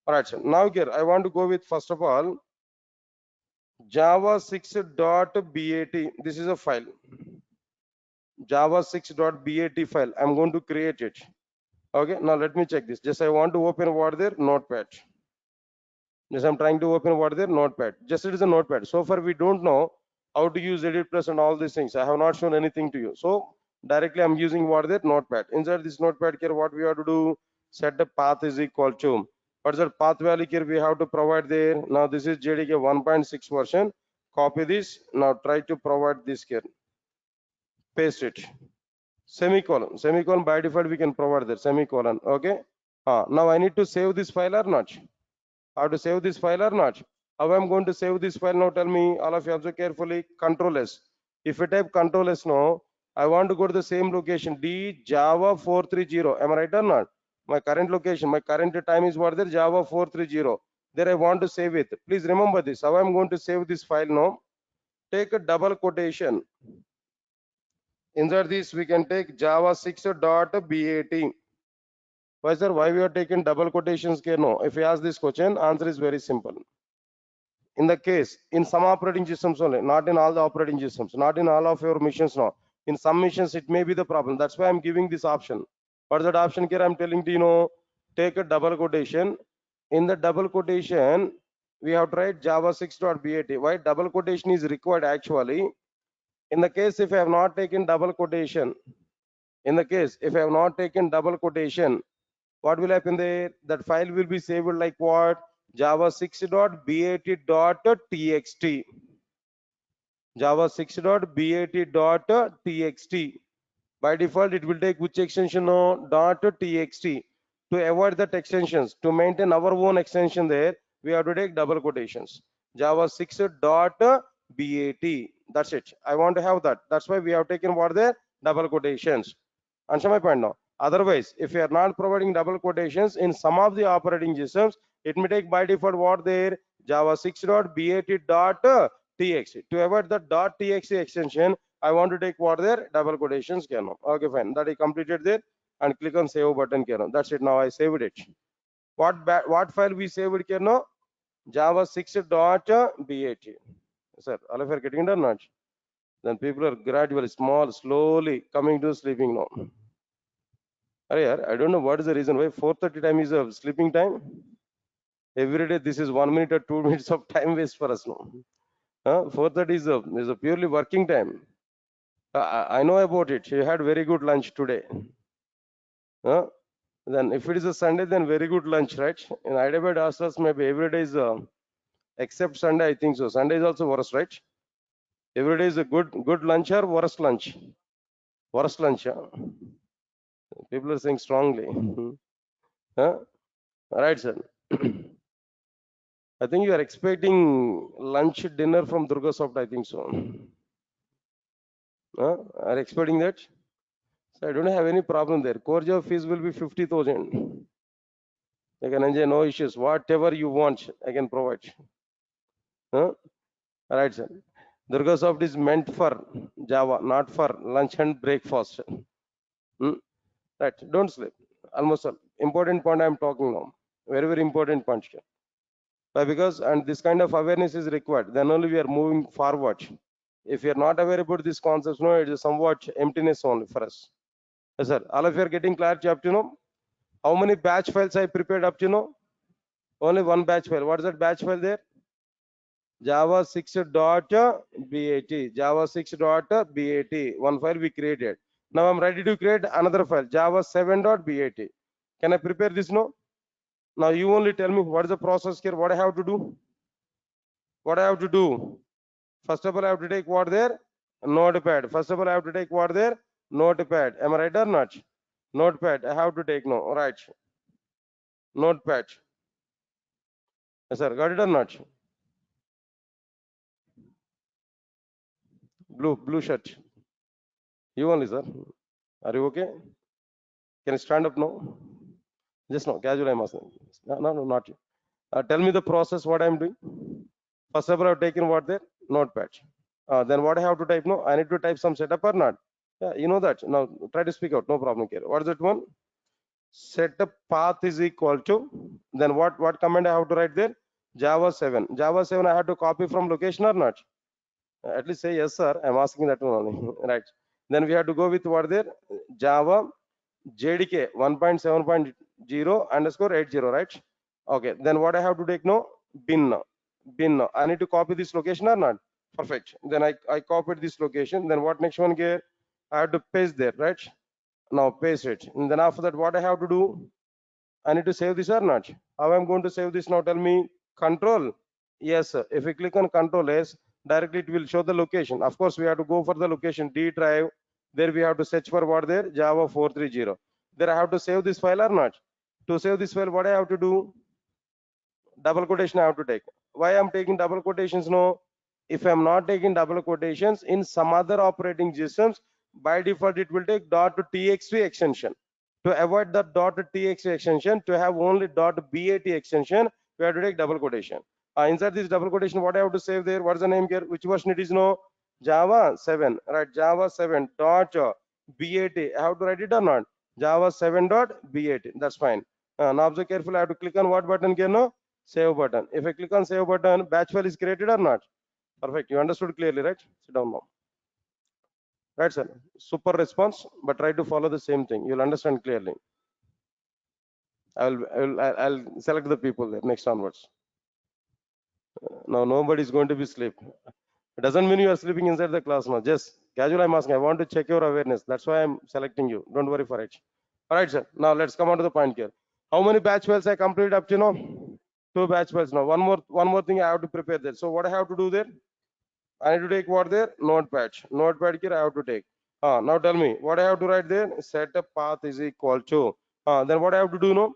All right, sir. Now here I want to go with first of all Java 6.bat. This is a file. Java 6.bat file. I'm going to create it. Okay. Now let me check this. Just I want to open what there notepad. Yes, I'm trying to open what there notepad. Just it is a notepad. So far we don't know how to use edit plus and all these things. I have not shown anything to you. So directly I'm using what there notepad. Inside this notepad here, what we have to do, set the path is equal to what's the path value here we have to provide there. Now this is JDK 1.6 version. Copy this. Now try to provide this here. Paste it. Semicolon. Semicolon by default we can provide there. Semicolon. Okay. Now I need to save this file or not? How to save this file or not? How I'm going to save this file now? Tell me, all of you observe carefully. Control S. If I type Control S now, I want to go to the same location D Java 430. Am I right or not? My current location, my current time is what there Java 430. There I want to save it. Please remember this. How I'm going to save this file now? Take a double quotation. Inside this we can take Java 6.bat. Why sir? Why we are taking double quotations here? No. If you ask this question, answer is very simple. In the case, in some operating systems only, not in all the operating systems, not in all of your missions now. In some missions, it may be the problem. That's why I'm giving this option. What's that option here? I'm telling you, take a double quotation. In the double quotation, we have tried Java 6.bat. Why double quotation is required actually? In the case if I have not taken double quotation, what will happen there? That file will be saved like what? Java 6.bat.txt. Java 6.bat.txt. By default, it will take which extension? No, .txt. To avoid that extensions, to maintain our own extension there, we have to take double quotations. Java 6.bat. That's it. I want to have that. That's why we have taken what there? Double quotations. Answer my point now. Otherwise, if you are not providing double quotations in some of the operating systems, it may take by default what there Java 6.bat.txt. To avoid the .txt extension, I want to take what there double quotations. Okay, fine. That is completed there, and click on save button. That's it. Now I saved it. What file we saved? Java 6.bat. Sir, all of you are getting it or not? Then people are gradually, slowly coming to sleeping now. I don't know what is the reason why 4:30 time is a sleeping time. Every day this is 1 minute or 2 minutes of time waste for us now. 4:30 is a purely working time. I know about it. You had very good lunch today. Then if it is a Sunday, then very good lunch, right? In Hyderabad hostels, maybe every day is except Sunday, I think so. Sunday is also worse, right? Every day is a good lunch or worst lunch? Worst lunch. People are saying strongly. Right, sir. I think you are expecting lunch, dinner from Durgasoft, I think so. Are expecting that? So I don't have any problem there. Core job fees will be 50,000. You can enjoy, no issues. Whatever you want, I can provide. Right, sir. Durgasoft is meant for Java, not for lunch and breakfast. Right, don't sleep. Almost important point I'm talking now. Very, very important point. Because and this kind of awareness is required. Then only we are moving forward. If you are not aware about these concepts, no, it is somewhat emptiness only for us. Yes, sir. All of you are getting clarity up to how many batch files I prepared up to only one batch file. What is that batch file there? Java 6.bat. Java 6.bat. One file we created. Now I'm ready to create another file, Java 7.bat. Can I prepare this now? Now you only tell me what is the process here, what I have to do. What I have to do? First of all, I have to take what there? Notepad. First of all, I have to take what there? Notepad. Am I right or not? Notepad. I have to take no. Right. Notepad. Yes, sir. Got it or not? Blue shirt. You only, sir. Are you okay? Can you stand up now? Just no. Casual I'm asking. No, not you. Tell me the process. What I'm doing. First of all, I've taken what there? Notepad. Then what I have to type? No, I need to type some setup or not. Yeah, you know that. Now try to speak out. No problem here. What is that one? Setup path is equal to. Then what command I have to write there? Java 7. Java 7 I have to copy from location or not? At least say yes, sir. I'm asking that one only. Right. Then we have to go with what there? Java JDK 1.7.0 underscore 80, right? Okay. Then what I have to take? No, bin. I need to copy this location or not? Perfect. Then I copied this location. Then what next one here? I have to paste there, right? Now paste it. And then after that, what I have to do? I need to save this or not? How I'm going to save this now? Tell me. Control. Yes, sir. If we click on Control S, directly it will show the location. Of course, we have to go for the location D drive. There we have to search for what there? Java 430. There I have to save this file or not? To save this file, what I have to do? Double quotation I have to take. Why I'm taking double quotations? No. If I'm not taking double quotations in some other operating systems, by default it will take .txt extension. To avoid the .txt extension, to have only .bat extension, we have to take double quotation. Inside this double quotation, what I have to save there? What's the name here? Which version it is? No, Java 7, right? Java 7 dot bat. I have to write it or not? Java 7 dot bat. That's fine. Now observe carefully. I have to click on what button here? No, save button. If I click on save button, batch file is created or not? Perfect. You understood clearly, right? Sit down now. Right, sir. Super response, but try to follow the same thing. You'll understand clearly. I'll select the people there next onwards. Now nobody is going to be sleep. It doesn't mean you are sleeping inside the class now. Just casual. I'm asking. I want to check your awareness. That's why I'm selecting you. Don't worry for it. All right, sir. Now let's come on to the point here. How many batch files I completed up to now? 2 batch files now. One more thing I have to prepare there. So what I have to do there? I need to take what there? Notepad. Notepad here I have to take. Now tell me what I have to write there. Setup path is equal to. Then what I have to do now?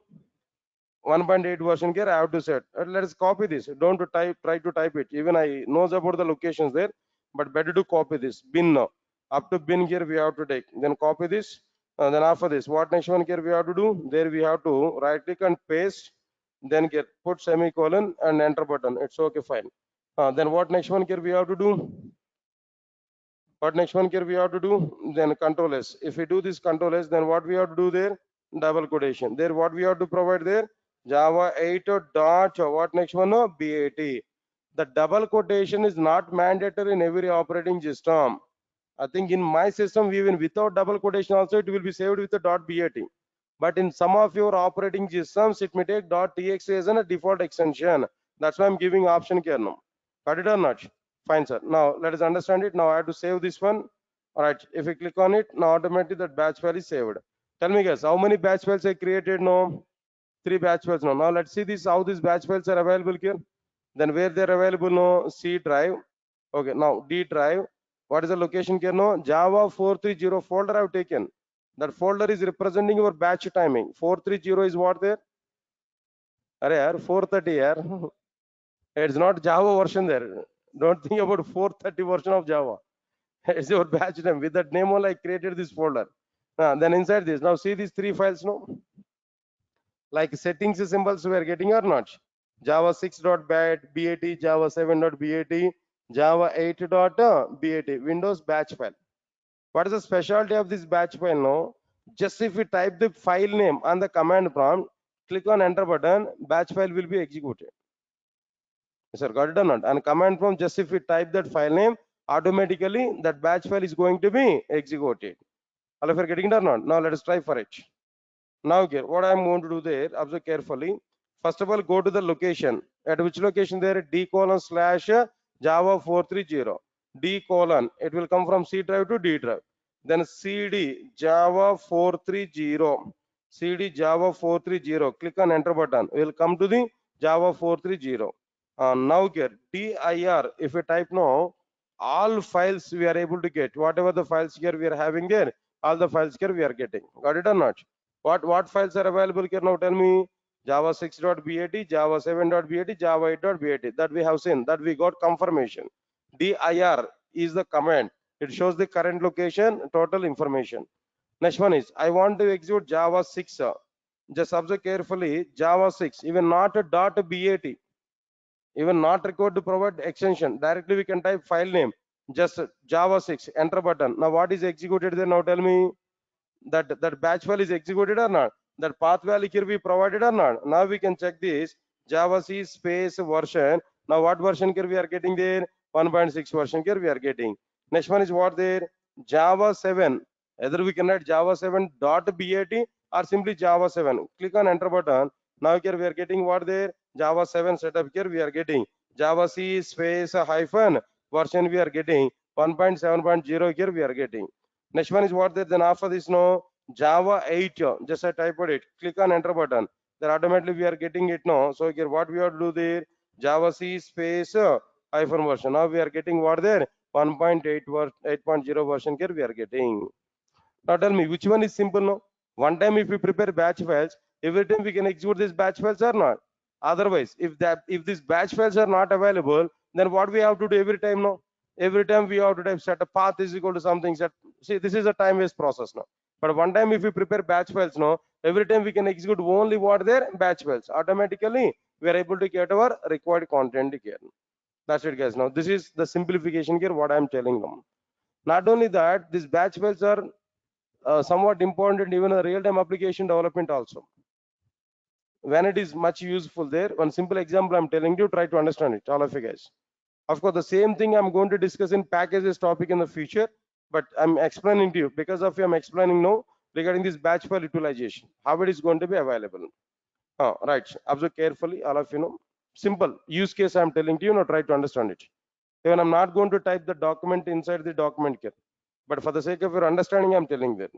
1.8 version here I have to set. Let us copy this. Don't to try to type it. Even I knows about the locations there, but better to copy this. Bin now. Up to bin here we have to take. Then copy this. Then after this, what next one here we have to do? There we have to right click and paste. Then get put semicolon and enter button. It's okay, fine. Then what next one here we have to do? What next one here we have to do? Then control S. If we do this control S, then what we have to do there? Double quotation. There what we have to provide there? Java 8 dot what next one? No, BAT. The double quotation is not mandatory in every operating system. I think in my system, even without double quotation also it will be saved with the .bat. But in some of your operating systems, it may take .txt as a default extension. That's why I'm giving option here now. Got it or not? Fine, sir. Now let us understand it. Now I have to save this one. All right. If we click on it, now automatically that batch file is saved. Tell me guys, how many batch files I created now? 3 batch files now. Now let's see this how these batch files are available here. Then where they're available now? C drive. Okay. Now D drive. What is the location here now? Java 430 folder I've taken. That folder is representing your batch timing. 430 is what there? Are yaar, 430 yaar. It's not Java version there. Don't think about 430 version of Java. It's your batch name. With that name only I created this folder. Then inside this, now see these 3 files now. Like settings symbols we are getting or not? Java 6.bat, Java 7.bat, Java 8.bat, Windows batch file. What is the specialty of this batch file now? Just if we type the file name on the command prompt, click on enter button, batch file will be executed. Yes, sir, got it or not? And command prompt, just if we type that file name, automatically that batch file is going to be executed. All of you are getting it or not? Now let us try for it. Now here, what I am going to do there, observe carefully. First of all, go to the location. At which location there? D:/Java 430. D colon. It will come from C drive to D drive. Then CD Java 430. CD Java 430. Click on enter button. We will come to the Java 430. Now here dir. If we type now, all files we are able to get. Whatever the files here we are having there, all the files here we are getting. Got it or not? What files are available here now? Tell me. Java 6.bat, Java 7.bat, Java 8.bat. That we have seen. That we got confirmation. dir is the command. It shows the current location, total information. Next one is I want to execute Java 6. Just observe carefully. Java 6, even not a .bat, even not required to provide extension. Directly we can type file name Just Java 6, enter button. Now what is executed there? Now tell me that batch file is executed or not? That path value here we provided or not? Now we can check this Java C space version. Now what version here we are getting there? 1.6 version here we are getting. Next one is what there? Java 7. Either we can write Java 7 dot bat or simply Java 7. Click on enter button. Now here we are getting what there? Java 7 setup here we are getting. Java C space hyphen version we are getting. 1.7.0 here we are getting. Next one is what there? Then after this, no, Java 8. Just I typed it. Click on enter button. Then automatically we are getting it now. So here what we have to do there? Java C space hyphen version. Now we are getting what there? 1.8 8.0 version here we are getting. Now tell me which one is simple now? One time if we prepare batch files, every time we can execute these batch files or not? Otherwise, if these batch files are not available, then what we have to do every time now? Every time we have to type set a path is equal to something set. See, this is a time waste process now. But one time if we prepare batch files now, every time we can execute only what their batch files. Automatically we are able to get our required content here. That's it, guys. Now this is the simplification here. What I'm telling them. Not only that, these batch files are somewhat important even in the real-time application development also. When it is much useful there, one simple example I'm telling you, try to understand it, all of you guys. Of course, the same thing I'm going to discuss in packages topic in the future, but I'm explaining to you because of you. I'm explaining now regarding this batch file utilization, how it is going to be available. Right, observe carefully, all of you know. Simple use case I'm telling to you, now try to understand it. Even I'm not going to type the document inside the document here, but for the sake of your understanding, I'm telling that.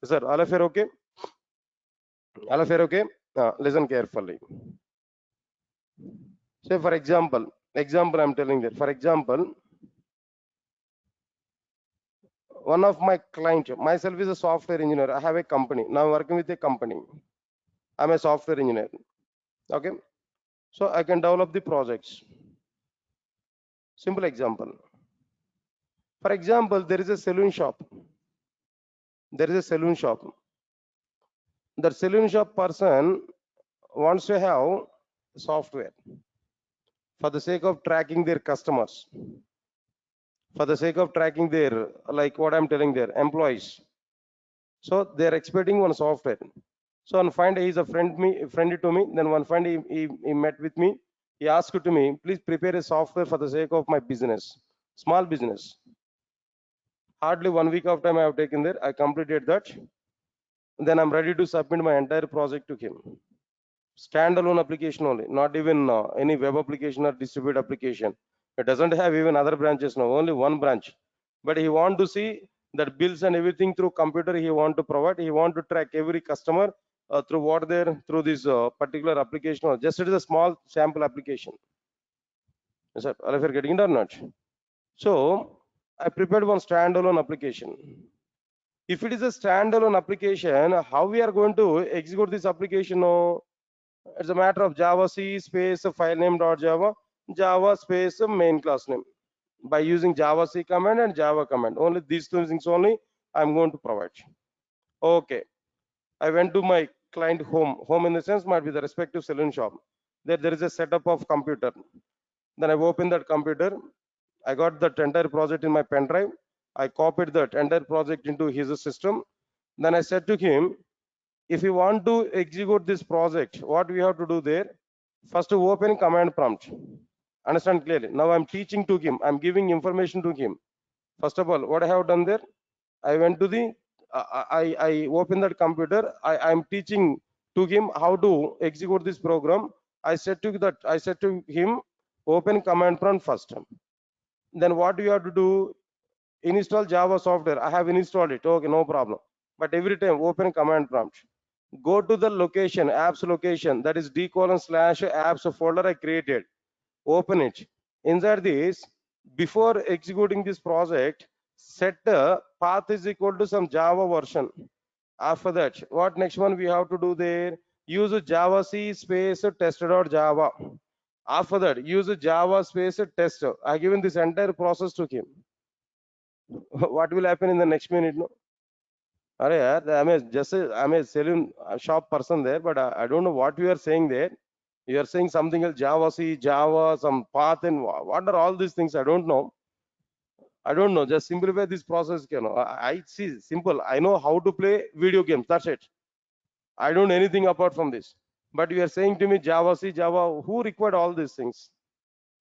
Sir, all of you okay? All of you okay? Listen carefully. Say for example, I'm telling that. For example, one of my client, myself is a software engineer. I have a company. Now I'm working with a company. I'm a software engineer. Okay. So I can develop the projects. Simple example. For example, there is a saloon shop. There is a saloon shop. The saloon shop person wants to have software for the sake of tracking their customers, for the sake of tracking their, like what I'm telling, their employees. So they're expecting one software. So on fine day, he's a friend to me. Then one fine day, he met with me. He asked to me, please prepare a software for the sake of my business, small business. Hardly 1 week of time I have taken there. I completed that. Then I'm ready to submit my entire project to him. Standalone application only, not even any web application or distributed application. It doesn't have even other branches now, only one branch. But he want to see that bills and everything through computer he want to provide. He want to track every customer through what they're through this particular application. Or just it is a small sample application. Is that all if you're getting it or not? So I prepared one standalone application. If it is a standalone application, how we are going to execute this application? No, it's a matter of Java C space file name dot Java, Java space main class name. By using Java C command and Java command, only these two things only I'm going to provide. Okay, I went to my client home. Home in the sense might be the respective saloon shop. There is a setup of computer. Then I opened that computer. I got that entire project in my pen drive. I copied that entire project into his system. Then I said to him, if you want to execute this project, what we have to do there? First to open command prompt. Understand clearly. Now I'm teaching to him. I'm giving information to him. First of all, what I have done there, I went to the, I opened that computer. I'm teaching to him how to execute this program. I said to him, open command prompt first. Then what you have to do? Install Java software. I have installed it. Okay, no problem. But every time open command prompt. Go to the location, apps location, that is d:/apps folder I created. Open it. Inside this, before executing this project, set the path is equal to some Java version. After that, what next one we have to do there? Use Java C space test.java. After that, use Java space test. I given this entire process to him. What will happen in the next minute? No? I'm a saloon shop person there, but I don't know what you are saying there. You are saying something else, Java C, Java, some path, and what are all these things? I don't know. I don't know. Just simplify this process. I see simple. I know how to play video games. That's it. I don't know anything apart from this. But you are saying to me Java, C, Java. Who required all these things?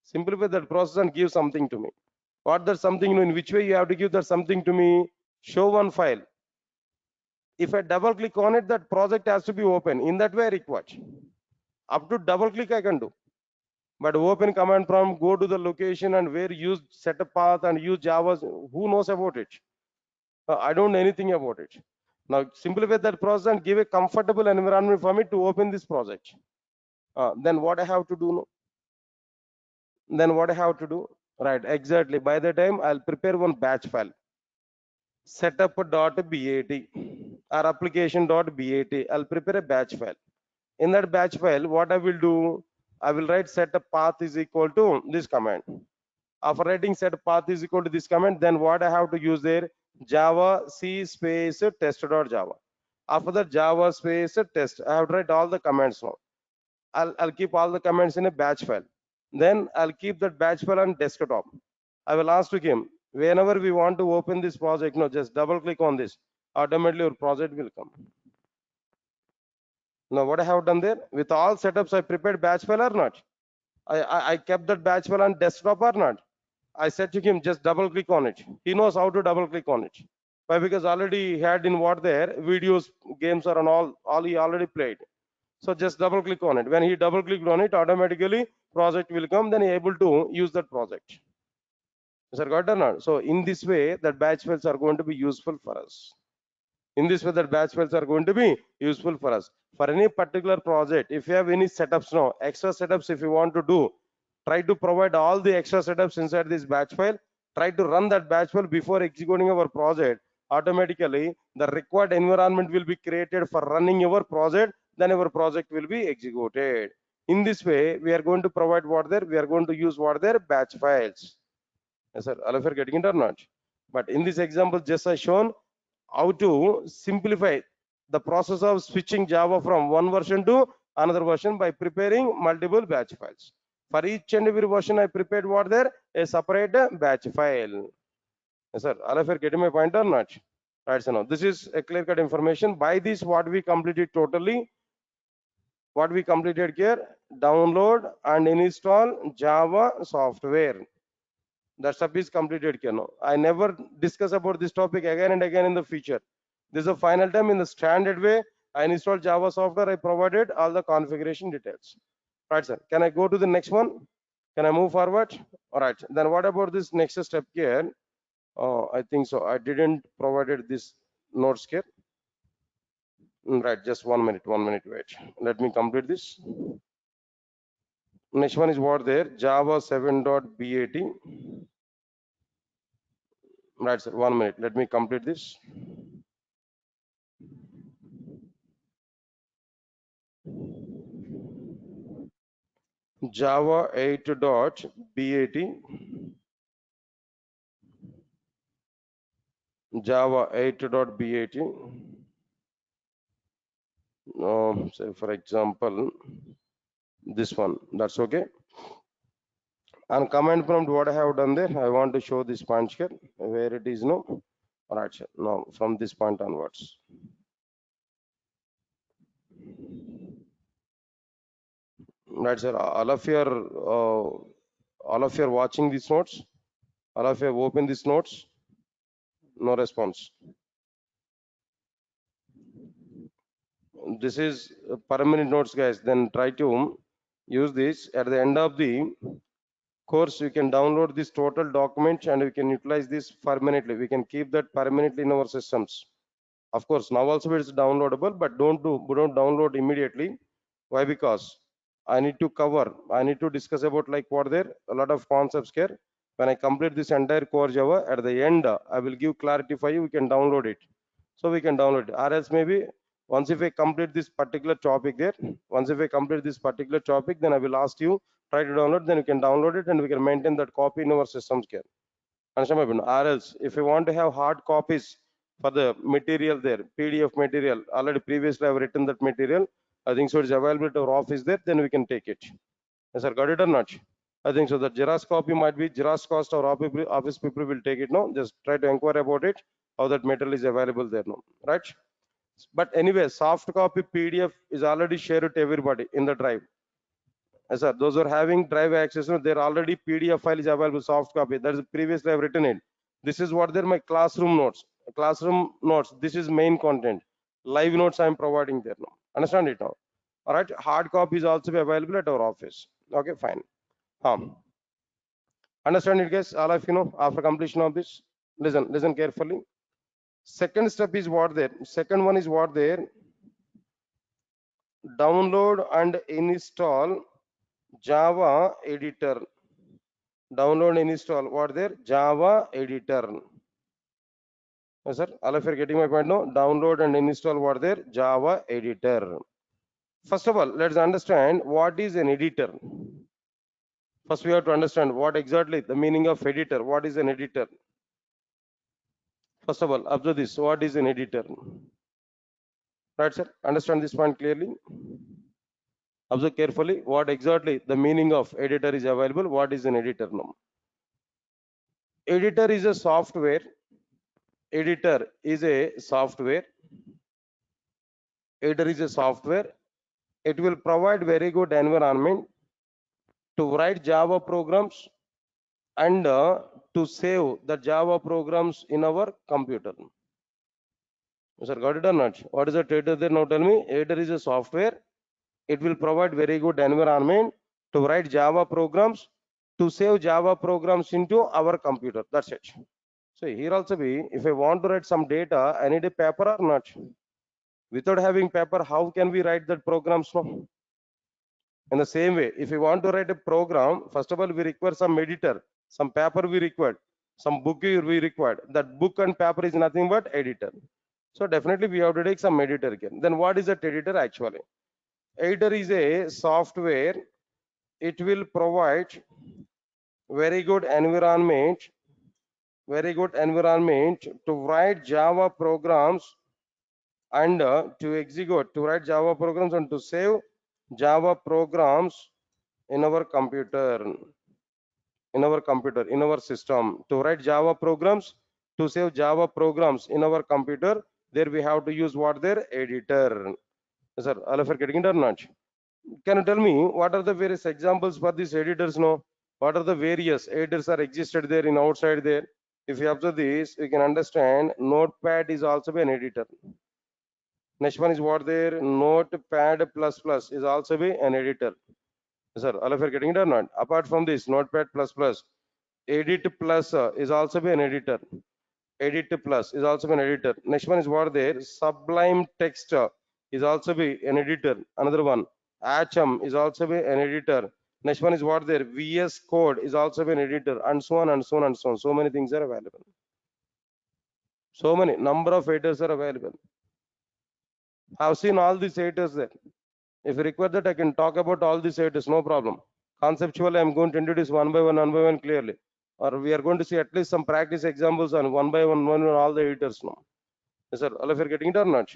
Simplify that process and give something to me. What that something? In which way you have to give that something to me? Show one file. If I double click on it, that project has to be open. In that way, I require. Up to double click I can do. But open command prompt, go to the location and where use set a path and use Java. Who knows about it? I don't know anything about it. Now simplify that process and give a comfortable environment for me to open this project. Then what I have to do? Then what I have to do? Right, exactly. By the time I'll prepare one batch file, setup.bat or application.bat. I'll prepare a batch file. In that batch file, what I will do? I will write set a path is equal to this command. After writing set path is equal to this command, then what I have to use there? Java C space test.java. After that Java space test, I have to write all the commands now. I'll keep all the commands in a batch file. Then I'll keep that batch file on desktop. I will ask to him, whenever we want to open this project, no, just double click on this. Automatically your project will come. Now what I have done there? With all setups, I prepared batch file or not? I kept that batch file on desktop or not? I said to him, just double click on it. He knows how to double click on it. Why? Because already he had in what there, videos, games are on all he already played. So just double click on it. When he double clicked on it, automatically project will come, then he able to use that project. Sir, got or not? So in this way, that batch files are going to be useful for us. In this way, that batch files are going to be useful for us. For any particular project, if you have any setups now, extra setups if you want to do, try to provide all the extra setups inside this batch file. Try to run that batch file before executing our project. Automatically, the required environment will be created for running your project. Then our project will be executed. In this way, we are going to provide what there. We are going to use what there batch files. Yes, sir. All of you are getting it or not? But in this example, just I shown how to simplify the process of switching Java from one version to another version by preparing multiple batch files. For each and every version, I prepared what there? A separate batch file. Yes, sir. All of you are getting my point or not? Right, so now this is a clear-cut information. By this, what we completed totally, what we completed here, download and install Java software. That stuff is completed here now. I never discuss about this topic again and again in the future. This is the final time in the standard way. I installed Java software. I provided all the configuration details. Right, sir. Can I go to the next one? Can I move forward? All right. Then what about this next step here? I think so. I didn't provided this notes here. Right. Just 1 minute. 1 minute. Wait. Let me complete this. Next one is what there? Java 7.bat. Right, sir. 1 minute. Let me complete this. Java 8.bat. Java 8.bat. Say for example, this one. That's okay. And command prompt, what I have done there, I want to show this point here where it is no. All right, sir. Now from this point onwards. Right, sir. All of you are watching these notes. All of you have opened these notes. No response. This is permanent notes, guys. Then try to use this at the end of the course. You can download this total document and we can utilize this permanently. We can keep that permanently in our systems. Of course, now also it's downloadable, but don't download immediately. Why? Because I need to discuss about like what there a lot of concepts here. When I complete this entire core Java, at the end I will give clarity for you. We can download it, so we can download it. Or else maybe once if I complete this particular topic there, once if I complete this particular topic, then I will ask you try to download. Then you can download it and we can maintain that copy in our systems here. Understand? Or else if you want to have hard copies for the material there, PDF material, already previously I've written that material. I think so it's available to our office there, then we can take it. Yes, sir, got it or not? I think so. The Xerox copy might be Xerox cost or office people will take it. No, just try to inquire about it. How that material is available there. No, right? But anyway, soft copy PDF is already shared to everybody in the drive. Yes, sir. Those who are having drive access, no, they're already PDF file is available, soft copy. That is previously I've written it. This is what they're my classroom notes. Classroom notes. This is main content. Live notes I'm providing there now. Understand it now? All right. Hard copy is also available at our office. Okay, fine. Understand it, guys? All of you know after completion of this, listen carefully. Second step is what there. Second one is what there. Download and install Java editor. Download and install what there? Java editor. Yes, sir. All of you are getting my point now. Download and install what there? Java editor. First of all, let's understand what is an editor. First, we have to understand what exactly the meaning of editor. What is an editor? First of all, observe this. What is an editor? Right, sir? Understand this point clearly. Observe carefully what exactly the meaning of editor is available. What is an editor now? Editor is a software. Editor is a software. Editor is a software. It will provide very good environment to write Java programs and to save the Java programs in our computer. Sir, got it or not? What is the editor there? Now tell me. Editor is a software. It will provide very good environment to write Java programs to save Java programs into our computer. That's it. So here also be, if I want to write some data, I need a paper or not? Without having paper, how can we write that programs? No? In the same way, if we want to write a program, first of all, we require some editor, some paper we required, some book we required. That book and paper is nothing but editor. So definitely we have to take some editor again. Then what is that editor actually? Editor is a software. It will provide very good environment to write Java programs and to execute, to write Java programs and to save Java programs in our computer, in our system. To write Java programs, to save Java programs in our computer, there we have to use what their editor. Sir, all of you are getting it or not? Can you tell me what are the various examples for these editors? No, what are the various editors are existed there in outside there? If you observe this, you can understand Notepad is also an editor. Next one is what there? Notepad plus plus is also be an editor. Sir, all of you are getting it or not? Apart from this, Notepad plus plus, Edit plus is also be an editor. Edit plus is also an editor. Next one is what there? Sublime text is also be an editor. Another one, Atom is also be an editor. Next one is what there? VS Code is also be an editor, and so on and so on and so on. So many things are available. So many number of editors are available. I've seen all these editors there. If you require that, I can talk about all these editors, no problem. Conceptually, I'm going to introduce one by one clearly. Or we are going to see at least some practice examples on one by one, all the editors now. Yes, sir. All of you are getting it or not?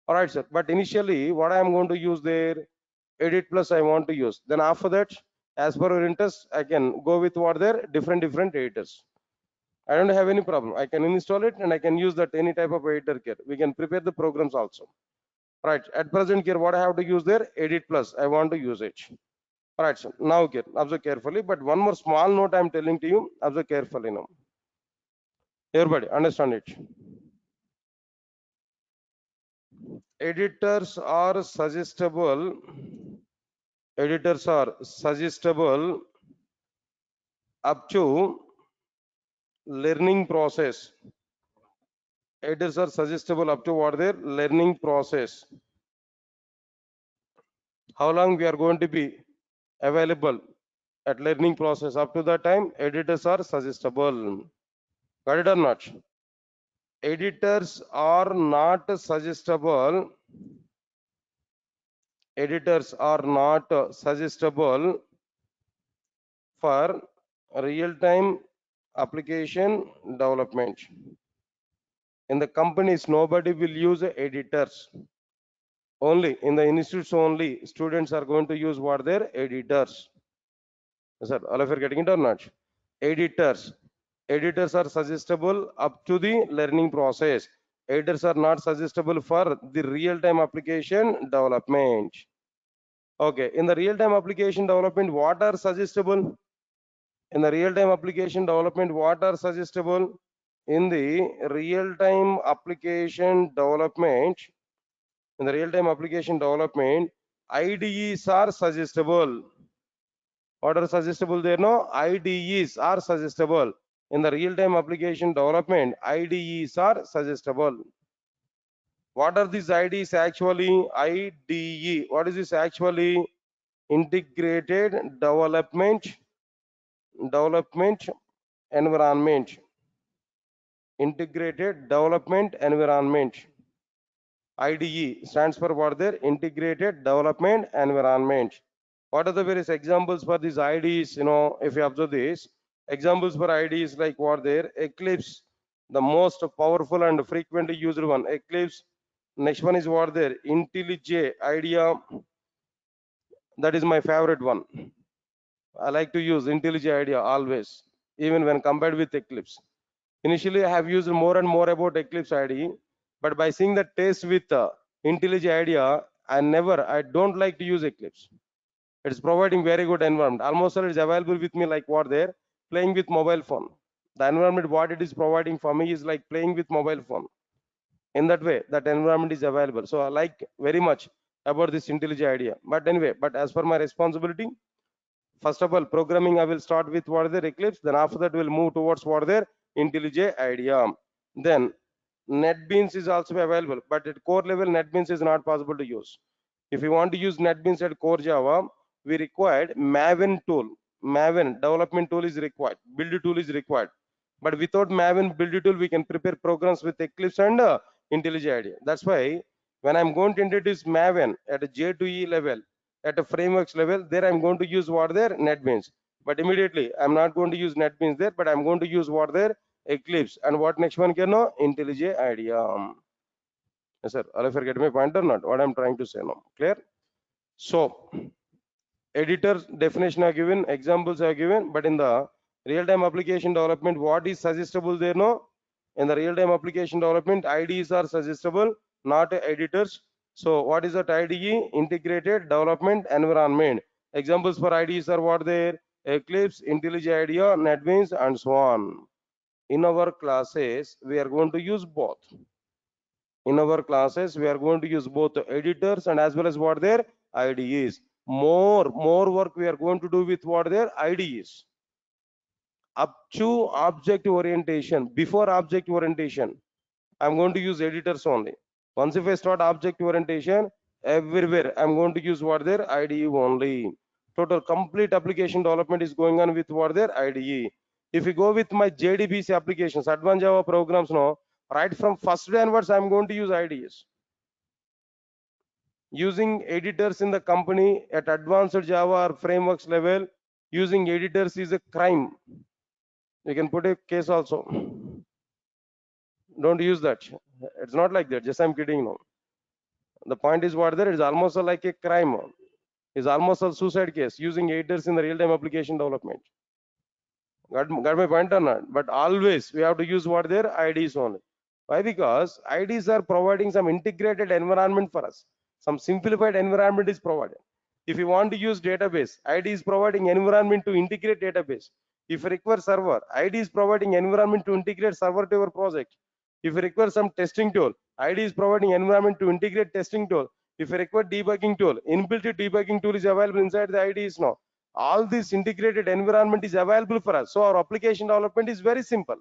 All right, sir. But initially, what I am going to use there, edit plus I want to use. Then after that, as per your interest, I can go with what there different editors. I don't have any problem. I can install it and I can use that any type of editor here. We can prepare the programs also. Right. At present here, what I have to use there, edit plus. I want to use it. All right, so now here, observe carefully. But one more small note I'm telling to you, observe carefully now. Everybody, understand it. Editors are suggestible. Editors are suggestible up to learning process. Editors are suggestible up to what their learning process. How long we are going to be available at learning process? Up to that time, editors are suggestible. Got it or not? Editors are not suggestible. Editors are not suggestible for real-time application development. In the companies, nobody will use editors. Only in the institutes only, students are going to use what their editors. Sir, all of you are getting it or not? Editors. Editors are suggestible up to the learning process. Editors are not suggestible for the real-time application development. Okay, in the real-time application development, what are suggestible? In the real-time application development, what are suggestible? In the real-time application development, in the real-time application development, IDEs are suggestible. What are suggestible there? No, IDEs are suggestible. In the real-time application development, IDEs are suggestible. What are these IDEs actually? IDE. What is this actually? Integrated development environment. Integrated development environment. IDE stands for what there? Integrated development environment. What are the various examples for these IDEs? If you observe this, examples for IDEs like what there? Eclipse, the most powerful and frequently used one. Eclipse. Next one is what there? IntelliJ IDEA. That is my favorite one. I like to use IntelliJ IDEA always, even when compared with Eclipse. Initially, I have used more and more about Eclipse IDE, but by seeing the taste with IntelliJ IDEA, I don't like to use Eclipse. It's providing very good environment. Almost all it's available with me like what there, playing with mobile phone. The environment what it is providing for me is like playing with mobile phone. In that way, that environment is available. So I like very much about this IntelliJ IDEA. But anyway, but as per my responsibility, first of all, programming I will start with what there Eclipse. Then after that we'll move towards what there IntelliJ IDEA. Then NetBeans is also available, but at core level NetBeans is not possible to use. If you want to use NetBeans at core Java, we required Maven tool. Maven development tool is required. Build tool is required. But without Maven build tool, we can prepare programs with Eclipse and IntelliJ IDEA. That's why when I'm going to introduce Maven at a J2E level, at a frameworks level, there I'm going to use what there NetBeans. But immediately I'm not going to use NetBeans there, but I'm going to use what there Eclipse. And what next one can know? IntelliJ IDEA. Yes, sir. All of you get my point or not? What I'm trying to say now. Clear? So, editors definition are given, examples are given, but in the real-time application development, what is suggestible there? No. In the real-time application development, IDEs are suggestible, not editors. So, what is that IDE? Integrated development environment. Examples for IDEs are what there? Eclipse, IntelliJ IDEA, NetBeans, and so on. In our classes, we are going to use both. In our classes, we are going to use both editors and as well as what their IDEs. More work we are going to do with what their IDEs. Up to object orientation, before object orientation, I'm going to use editors only. Once if I start object orientation, everywhere I'm going to use what their IDE only. Total complete application development is going on with what their IDE. If you go with my JDBC applications, advanced Java programs now, right from first day onwards, I'm going to use IDEs. Using editors in the company at advanced Java or frameworks level, using editors is a crime. You can put a case also. Don't use that. It's not like that. Just I'm kidding now. The point is what there is almost like a crime. It's almost a suicide case using editors in the real-time application development. Got my point or not? But always we have to use what their IDs only. Why? Because IDs are providing some integrated environment for us. Some simplified environment is provided. If you want to use database, ID is providing environment to integrate database. If you require server, ID is providing environment to integrate server to your project. If you require some testing tool, ID is providing environment to integrate testing tool. If you require debugging tool, inbuilt debugging tool is available inside the IDs now. All this integrated environment is available for us. So our application development is very simple.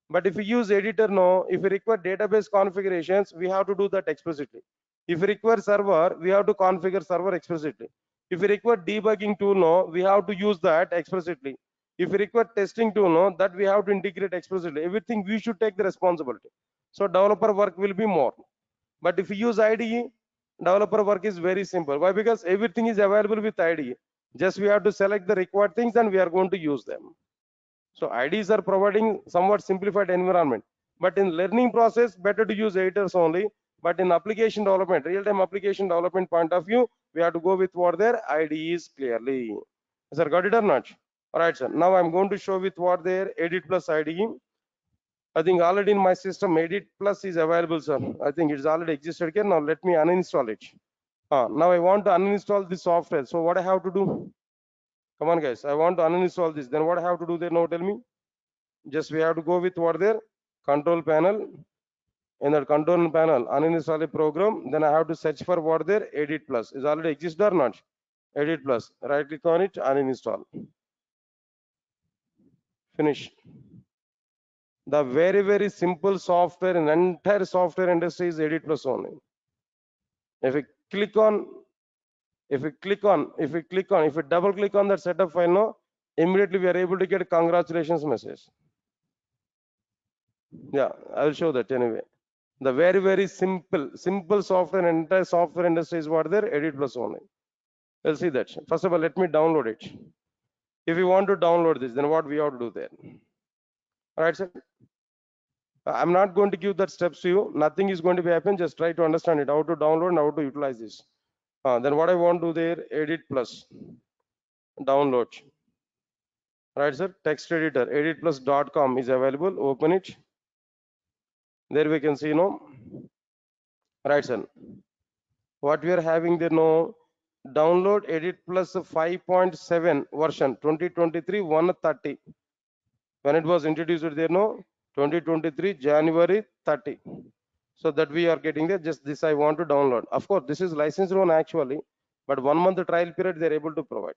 But if we use editor now, if we require database configurations, we have to do that explicitly. If we require server, we have to configure server explicitly. If we require debugging tool now, we have to use that explicitly. If we require testing tool now, that we have to integrate explicitly. Everything we should take the responsibility. So developer work will be more. But if we use IDE, developer work is very simple. Why? Because everything is available with IDE. Just we have to select the required things and we are going to use them. So IDs are providing somewhat simplified environment. But in learning process, better to use editors only. But in application development, real-time application development point of view, we have to go with what their IDEs clearly. Sir, got it or not? All right, sir. Now I'm going to show with what there edit plus IDE. I think already in my system edit plus is available, sir. I think it's already existed here. Now let me uninstall it. Now I want to uninstall this software. So what I have to do? Come on, guys. I want to uninstall this. Then what I have to do there? Now tell me. Just we have to go with what there? Control panel. In that control panel, uninstall a program. Then I have to search for what there? Edit plus. Is already exist or not? Edit plus. Right click on it. Uninstall. Finish. The very simple software in entire software industry is edit plus only. If we click on, if we double click on that setup file now, immediately we are able to get a congratulations message. Yeah, I will show that anyway. The very simple software and entire software industry is what there edit plus only. We'll see that. First of all, let me download it. If you want to download this, then what we have to do there? All right, sir. I'm not going to give that steps to you. Nothing is going to be happen. Just try to understand it, how to download and how to utilize this. Then what I want to do there, edit plus, download. Right, sir. Text editor, editplus.com is available. Open it. There we can see, right, sir. What we are having there, download edit plus 5.7 version 2023 130. When it was introduced there, 2023 January 30. So that we are getting there. Just this I want to download. Of course, this is licensed one actually, but 1 month trial period they're able to provide.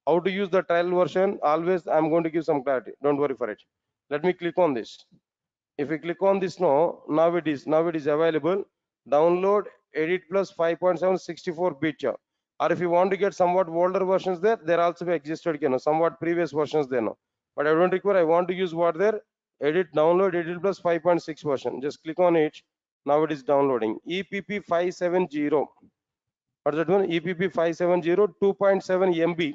How to use the trial version? Always I'm going to give some clarity. Don't worry for it. Let me click on this. If we click on this now it is available. Download edit plus 5.7 64-bit. Or if you want to get somewhat older versions there, there also existed, somewhat previous versions there now. But I don't require. I want to use what there edit download edit plus 5.6 version. Just click on it. Now it is downloading. EPP 570. What's that one? EPP 570 2.7 MB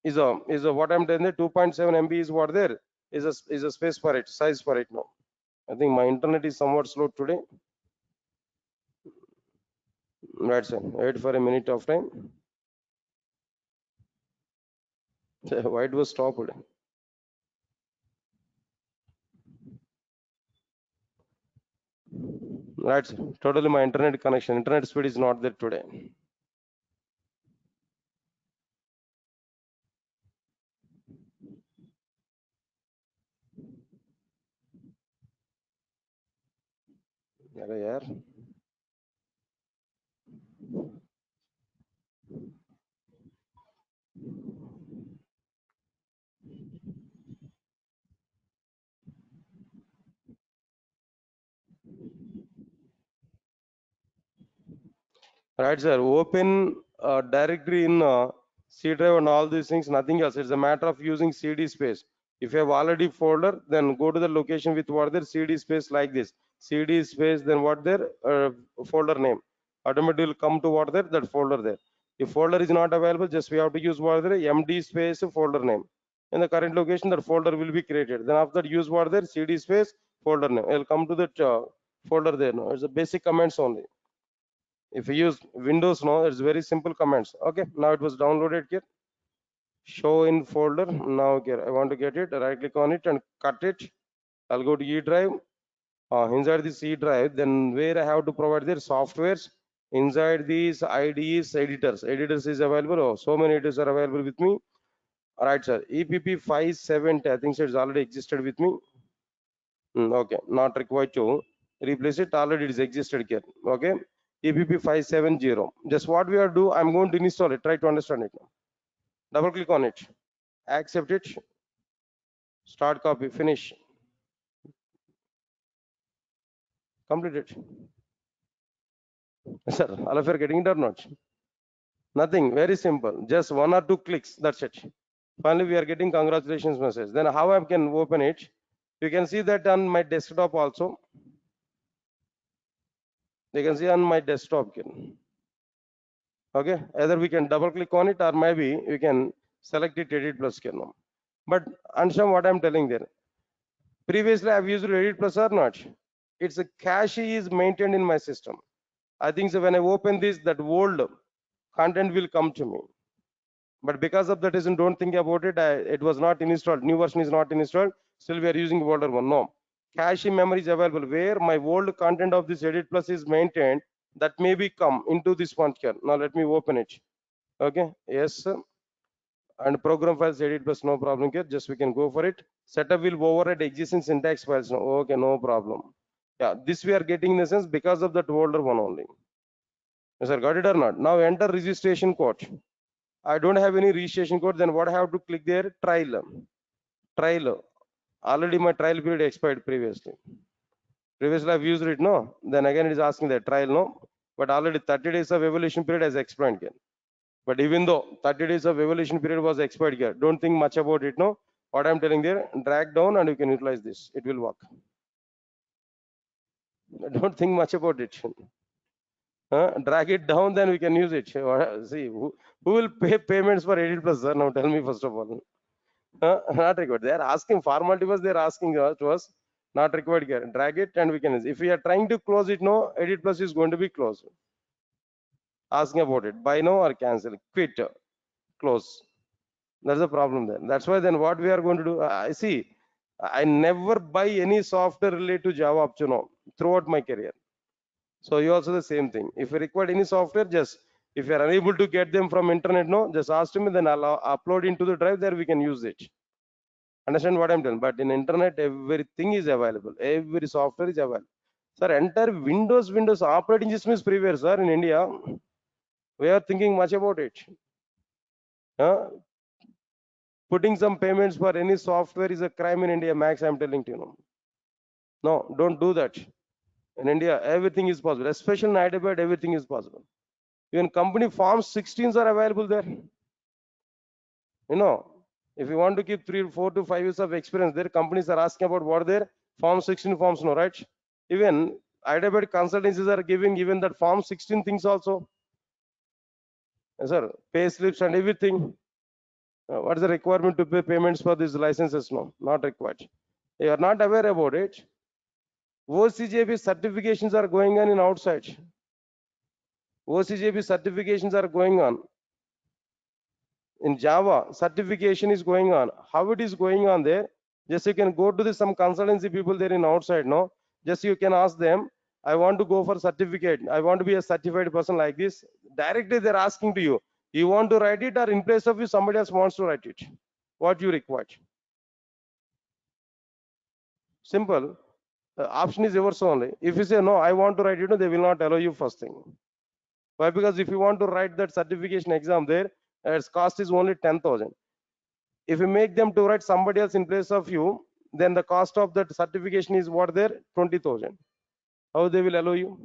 is a what I'm doing there. 2.7 MB is what there is a space for it, size for it now. I think my internet is somewhat slow today. Right, sir. Wait for a minute of time. Why it was stopped? Right, sir. Totally my internet connection. Internet speed is not there today. यार right, sir. Open directory in C drive and all these things, nothing else. It's a matter of using CD space. If you have already folder, then go to the location with what their CD space like this. CD space, then what their folder name. Automatically will come to what there that folder there. If folder is not available, just we have to use what there MD space folder name. In the current location, that folder will be created. Then after that, use what there CD space folder name. It will come to that folder there. No, it's a basic commands only. If you use Windows now, it's very simple commands. Okay, now it was downloaded here. Show in folder. Now here I want to get it. Right click on it and cut it. I'll go to E drive. Inside this E drive, then where I have to provide their softwares. Inside these IDEs, editors. Editors is available. Oh, so many editors are available with me. All right, sir. EPP 570. I think so it's already existed with me. Okay, not required to replace it. Already it is existed here. Okay. EPP 570. Just what we are do, I'm going to install it. Try to understand it now. Double click on it. Accept it. Start copy. Finish. Complete it. Sir, all of you are getting it or not? Nothing. Very simple. Just 1 or 2 clicks. That's it. Finally, we are getting congratulations message. Then how I can open it? You can see that on my desktop also. You can see on my desktop here. Okay, either we can double click on it or maybe we can select it edit plus here now. But understand what I'm telling there. Previously I've used edit plus or not. It's a cache is maintained in my system. I think so when I open this, that old content will come to me. But because of that reason, don't think about it. It was not installed. New version is not installed. Still, we are using older one. No. Cache memory is available where my old content of this edit plus is maintained. That may be come into this one here. Now let me open it. Okay. Yes. And program files edit plus no problem here. Just we can go for it. Setup will override existing syntax files. No. Okay. No problem. Yeah. This we are getting in the sense because of that older one only. Yes, sir. Got it or not? Now enter registration code. I don't have any registration code, then what I have to click there? Trial. Trial. Already my trial period expired previously. Previously I've used it, no? Then again it is asking that trial, no? But already 30 days of evaluation period has expired again. But even though 30 days of evaluation period was expired here, don't think much about it, no? What I'm telling there, drag down and you can utilize this. It will work. Don't think much about it. Drag it down, then we can use it. See, who will pay payments for edit plus, sir? Now tell me first of all. Not required. They are asking formality was they are asking to us. Not required here. Drag it and we can use. If we are trying to close it, no, edit plus is going to be closed. Asking about it. Buy now or cancel. Quit. Close. That's the problem then. That's why then what we are going to do. I see. I never buy any software related to Java up to now throughout my career. So you also the same thing. If you require any software, just if you are unable to get them from internet, no, just ask me. Then I'll upload into the drive. There we can use it. Understand what I'm telling? But in internet, everything is available. Every software is available. Sir, entire Windows operating system is freeware, sir, in India. We are thinking much about it. Putting some payments for any software is a crime in India, Max, I'm telling to you. No, don't do that. In India, everything is possible. Especially in Hyderabad, everything is possible. Even company forms 16s are available there. You know, if you want to keep 3, 4 to 5 years of experience, there companies are asking about what their form 16 forms, no, right? Even Hyderabad consultancies are giving even that form 16 things also. Yes, sir, pay slips and everything. What is the requirement to pay payments for these licenses? No, not required. You are not aware about it. OCJP certifications are going on in outside. OCJP certifications are going on. In Java, certification is going on. How it is going on there? Just you can go to some consultancy people there in outside, no? Just you can ask them, I want to go for certificate. I want to be a certified person like this. Directly they're asking to you, you want to write it or in place of you, somebody else wants to write it. What you require? Simple. The option is yours only. If you say, no, I want to write it, they will not allow you first thing. Why? Because if you want to write that certification exam there, its cost is only 10,000. If you make them to write somebody else in place of you, then the cost of that certification is what there? 20,000. How they will allow you?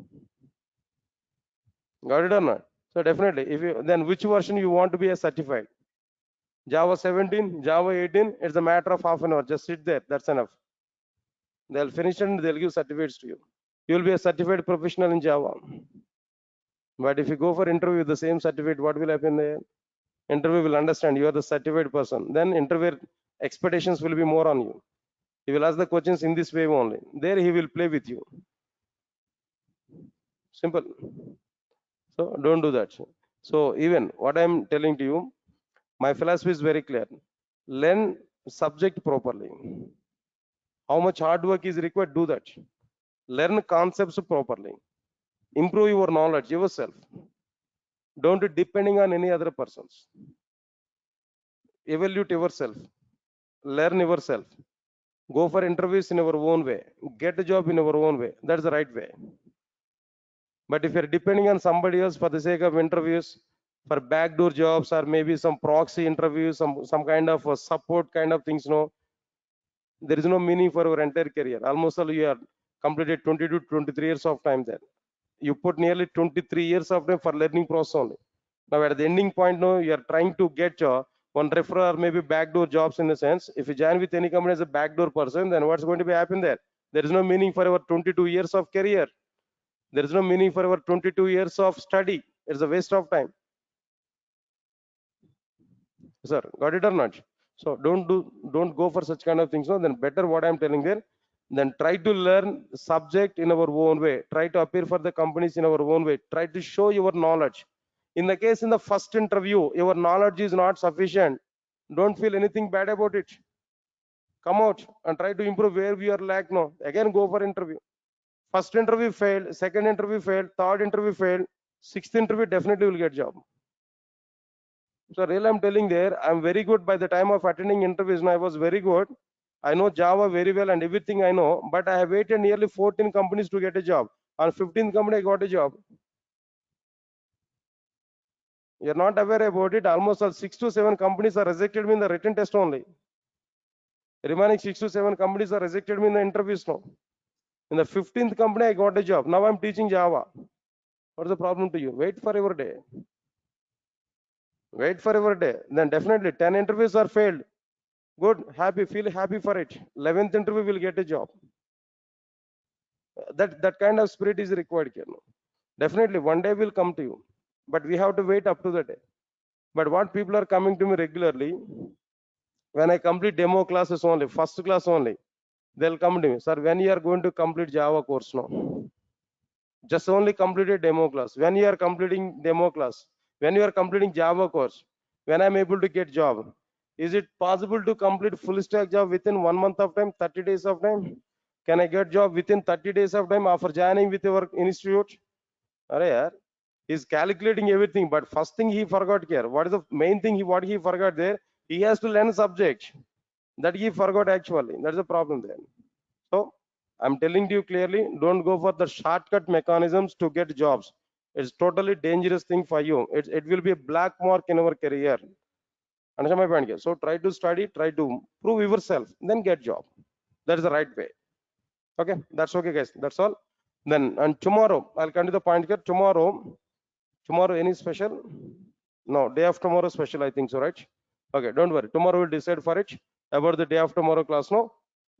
Got it or not? So definitely, if you then which version you want to be a certified? Java 17, Java 18, it's a matter of half an hour. Just sit there. That's enough. They'll finish and they'll give certificates to you. You'll be a certified professional in Java. But if you go for interview with the same certificate, what will happen there? Interview will understand you are the certified person. Then interview expectations will be more on you. He will ask the questions in this way only. There he will play with you. Simple. So don't do that. So even what I'm telling to you, my philosophy is very clear. Learn subject properly. How much hard work is required, do that. Learn concepts properly. Improve your knowledge yourself. Don't depending on any other persons. Evaluate yourself. Learn yourself. Go for interviews in your own way. Get a job in your own way. That's the right way. But if you're depending on somebody else for the sake of interviews, for backdoor jobs or maybe some proxy interviews, some kind of support kind of things, no, there is no meaning for your entire career. Almost all you are completed 20 to 23 years of time there. You put nearly 23 years of time for learning process only. Now at the ending point, no, you are trying to get one referral or maybe backdoor jobs in the sense. If you join with any company as a backdoor person, then what's going to be happen there? There is no meaning for our 22 years of career. There is no meaning for our 22 years of study. It's a waste of time. Sir, got it or not? So don't go for such kind of things. No, then better what I'm telling there. Then try to learn subject in our own way. Try to appear for the companies in our own way. Try to show your knowledge. In the case in the first interview, your knowledge is not sufficient. Don't feel anything bad about it. Come out and try to improve where we are lack. No, again go for interview. First interview failed, second interview failed, third interview failed, sixth interview definitely will get job. So really I'm telling there, I'm very good. By the time of attending interviews, I was very good. I know Java very well and everything I know, but I have waited nearly 14 companies to get a job. On 15th company, I got a job. You're not aware about it. Almost all 6 to 7 companies are rejected me in the written test only. Remaining 6 to 7 companies are rejected me in the interviews now. In the 15th company, I got a job. Now I'm teaching Java. What's the problem to you? Wait for your day. Wait for your day. Then definitely 10 interviews are failed. Good, happy, feel happy for it. 11th interview will get a job. That kind of spirit is required here. Definitely one day will come to you, but we have to wait up to the day. But what people are coming to me regularly, when I complete demo classes only, first class only, they'll come to me, sir, when you are going to complete Java course now? Just only completed demo class. When you are completing demo class, when you are completing Java course, when I'm able to get job, is it possible to complete full stack job within 1 month of time, 30 days of time? Can I get job within 30 days of time after joining with your institute? Arey yaar, he's calculating everything, but first thing he forgot here. What is the main thing what he forgot there? He has to learn subject that he forgot actually. That's the problem there. So I'm telling you clearly, don't go for the shortcut mechanisms to get jobs. It's totally dangerous thing for you. It will be a black mark in our career. Understand my point here? So try to study, try to prove yourself, then get job. That is the right way. Okay, that's okay, guys. That's all. Then and tomorrow I'll come to the point here. Tomorrow any special? No, day after tomorrow special. I think so, right? Okay, don't worry. Tomorrow we'll decide for it about the day after tomorrow class. No,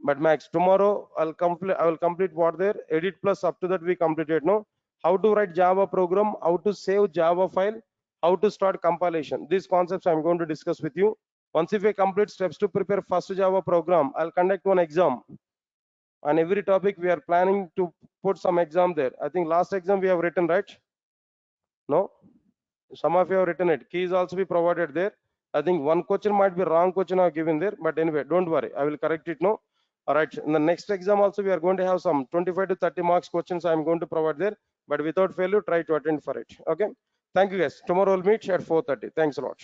but max tomorrow I'll complete. I will complete what there edit plus up to that we completed. No, how to write Java program, how to save Java file, how to start compilation. These concepts I'm going to discuss with you. Once if I complete steps to prepare first Java program, I'll conduct one exam. On every topic we are planning to put some exam there. I think last exam we have written, right? No, some of you have written it. Keys also be provided there. I think one question might be wrong question I've given there, but anyway, don't worry. I will correct it now. All right. In the next exam also, we are going to have some 25 to 30 marks questions I'm going to provide there, but without failure, try to attend for it. Okay. Thank you guys. Tomorrow we'll meet at 4:30. Thanks a lot.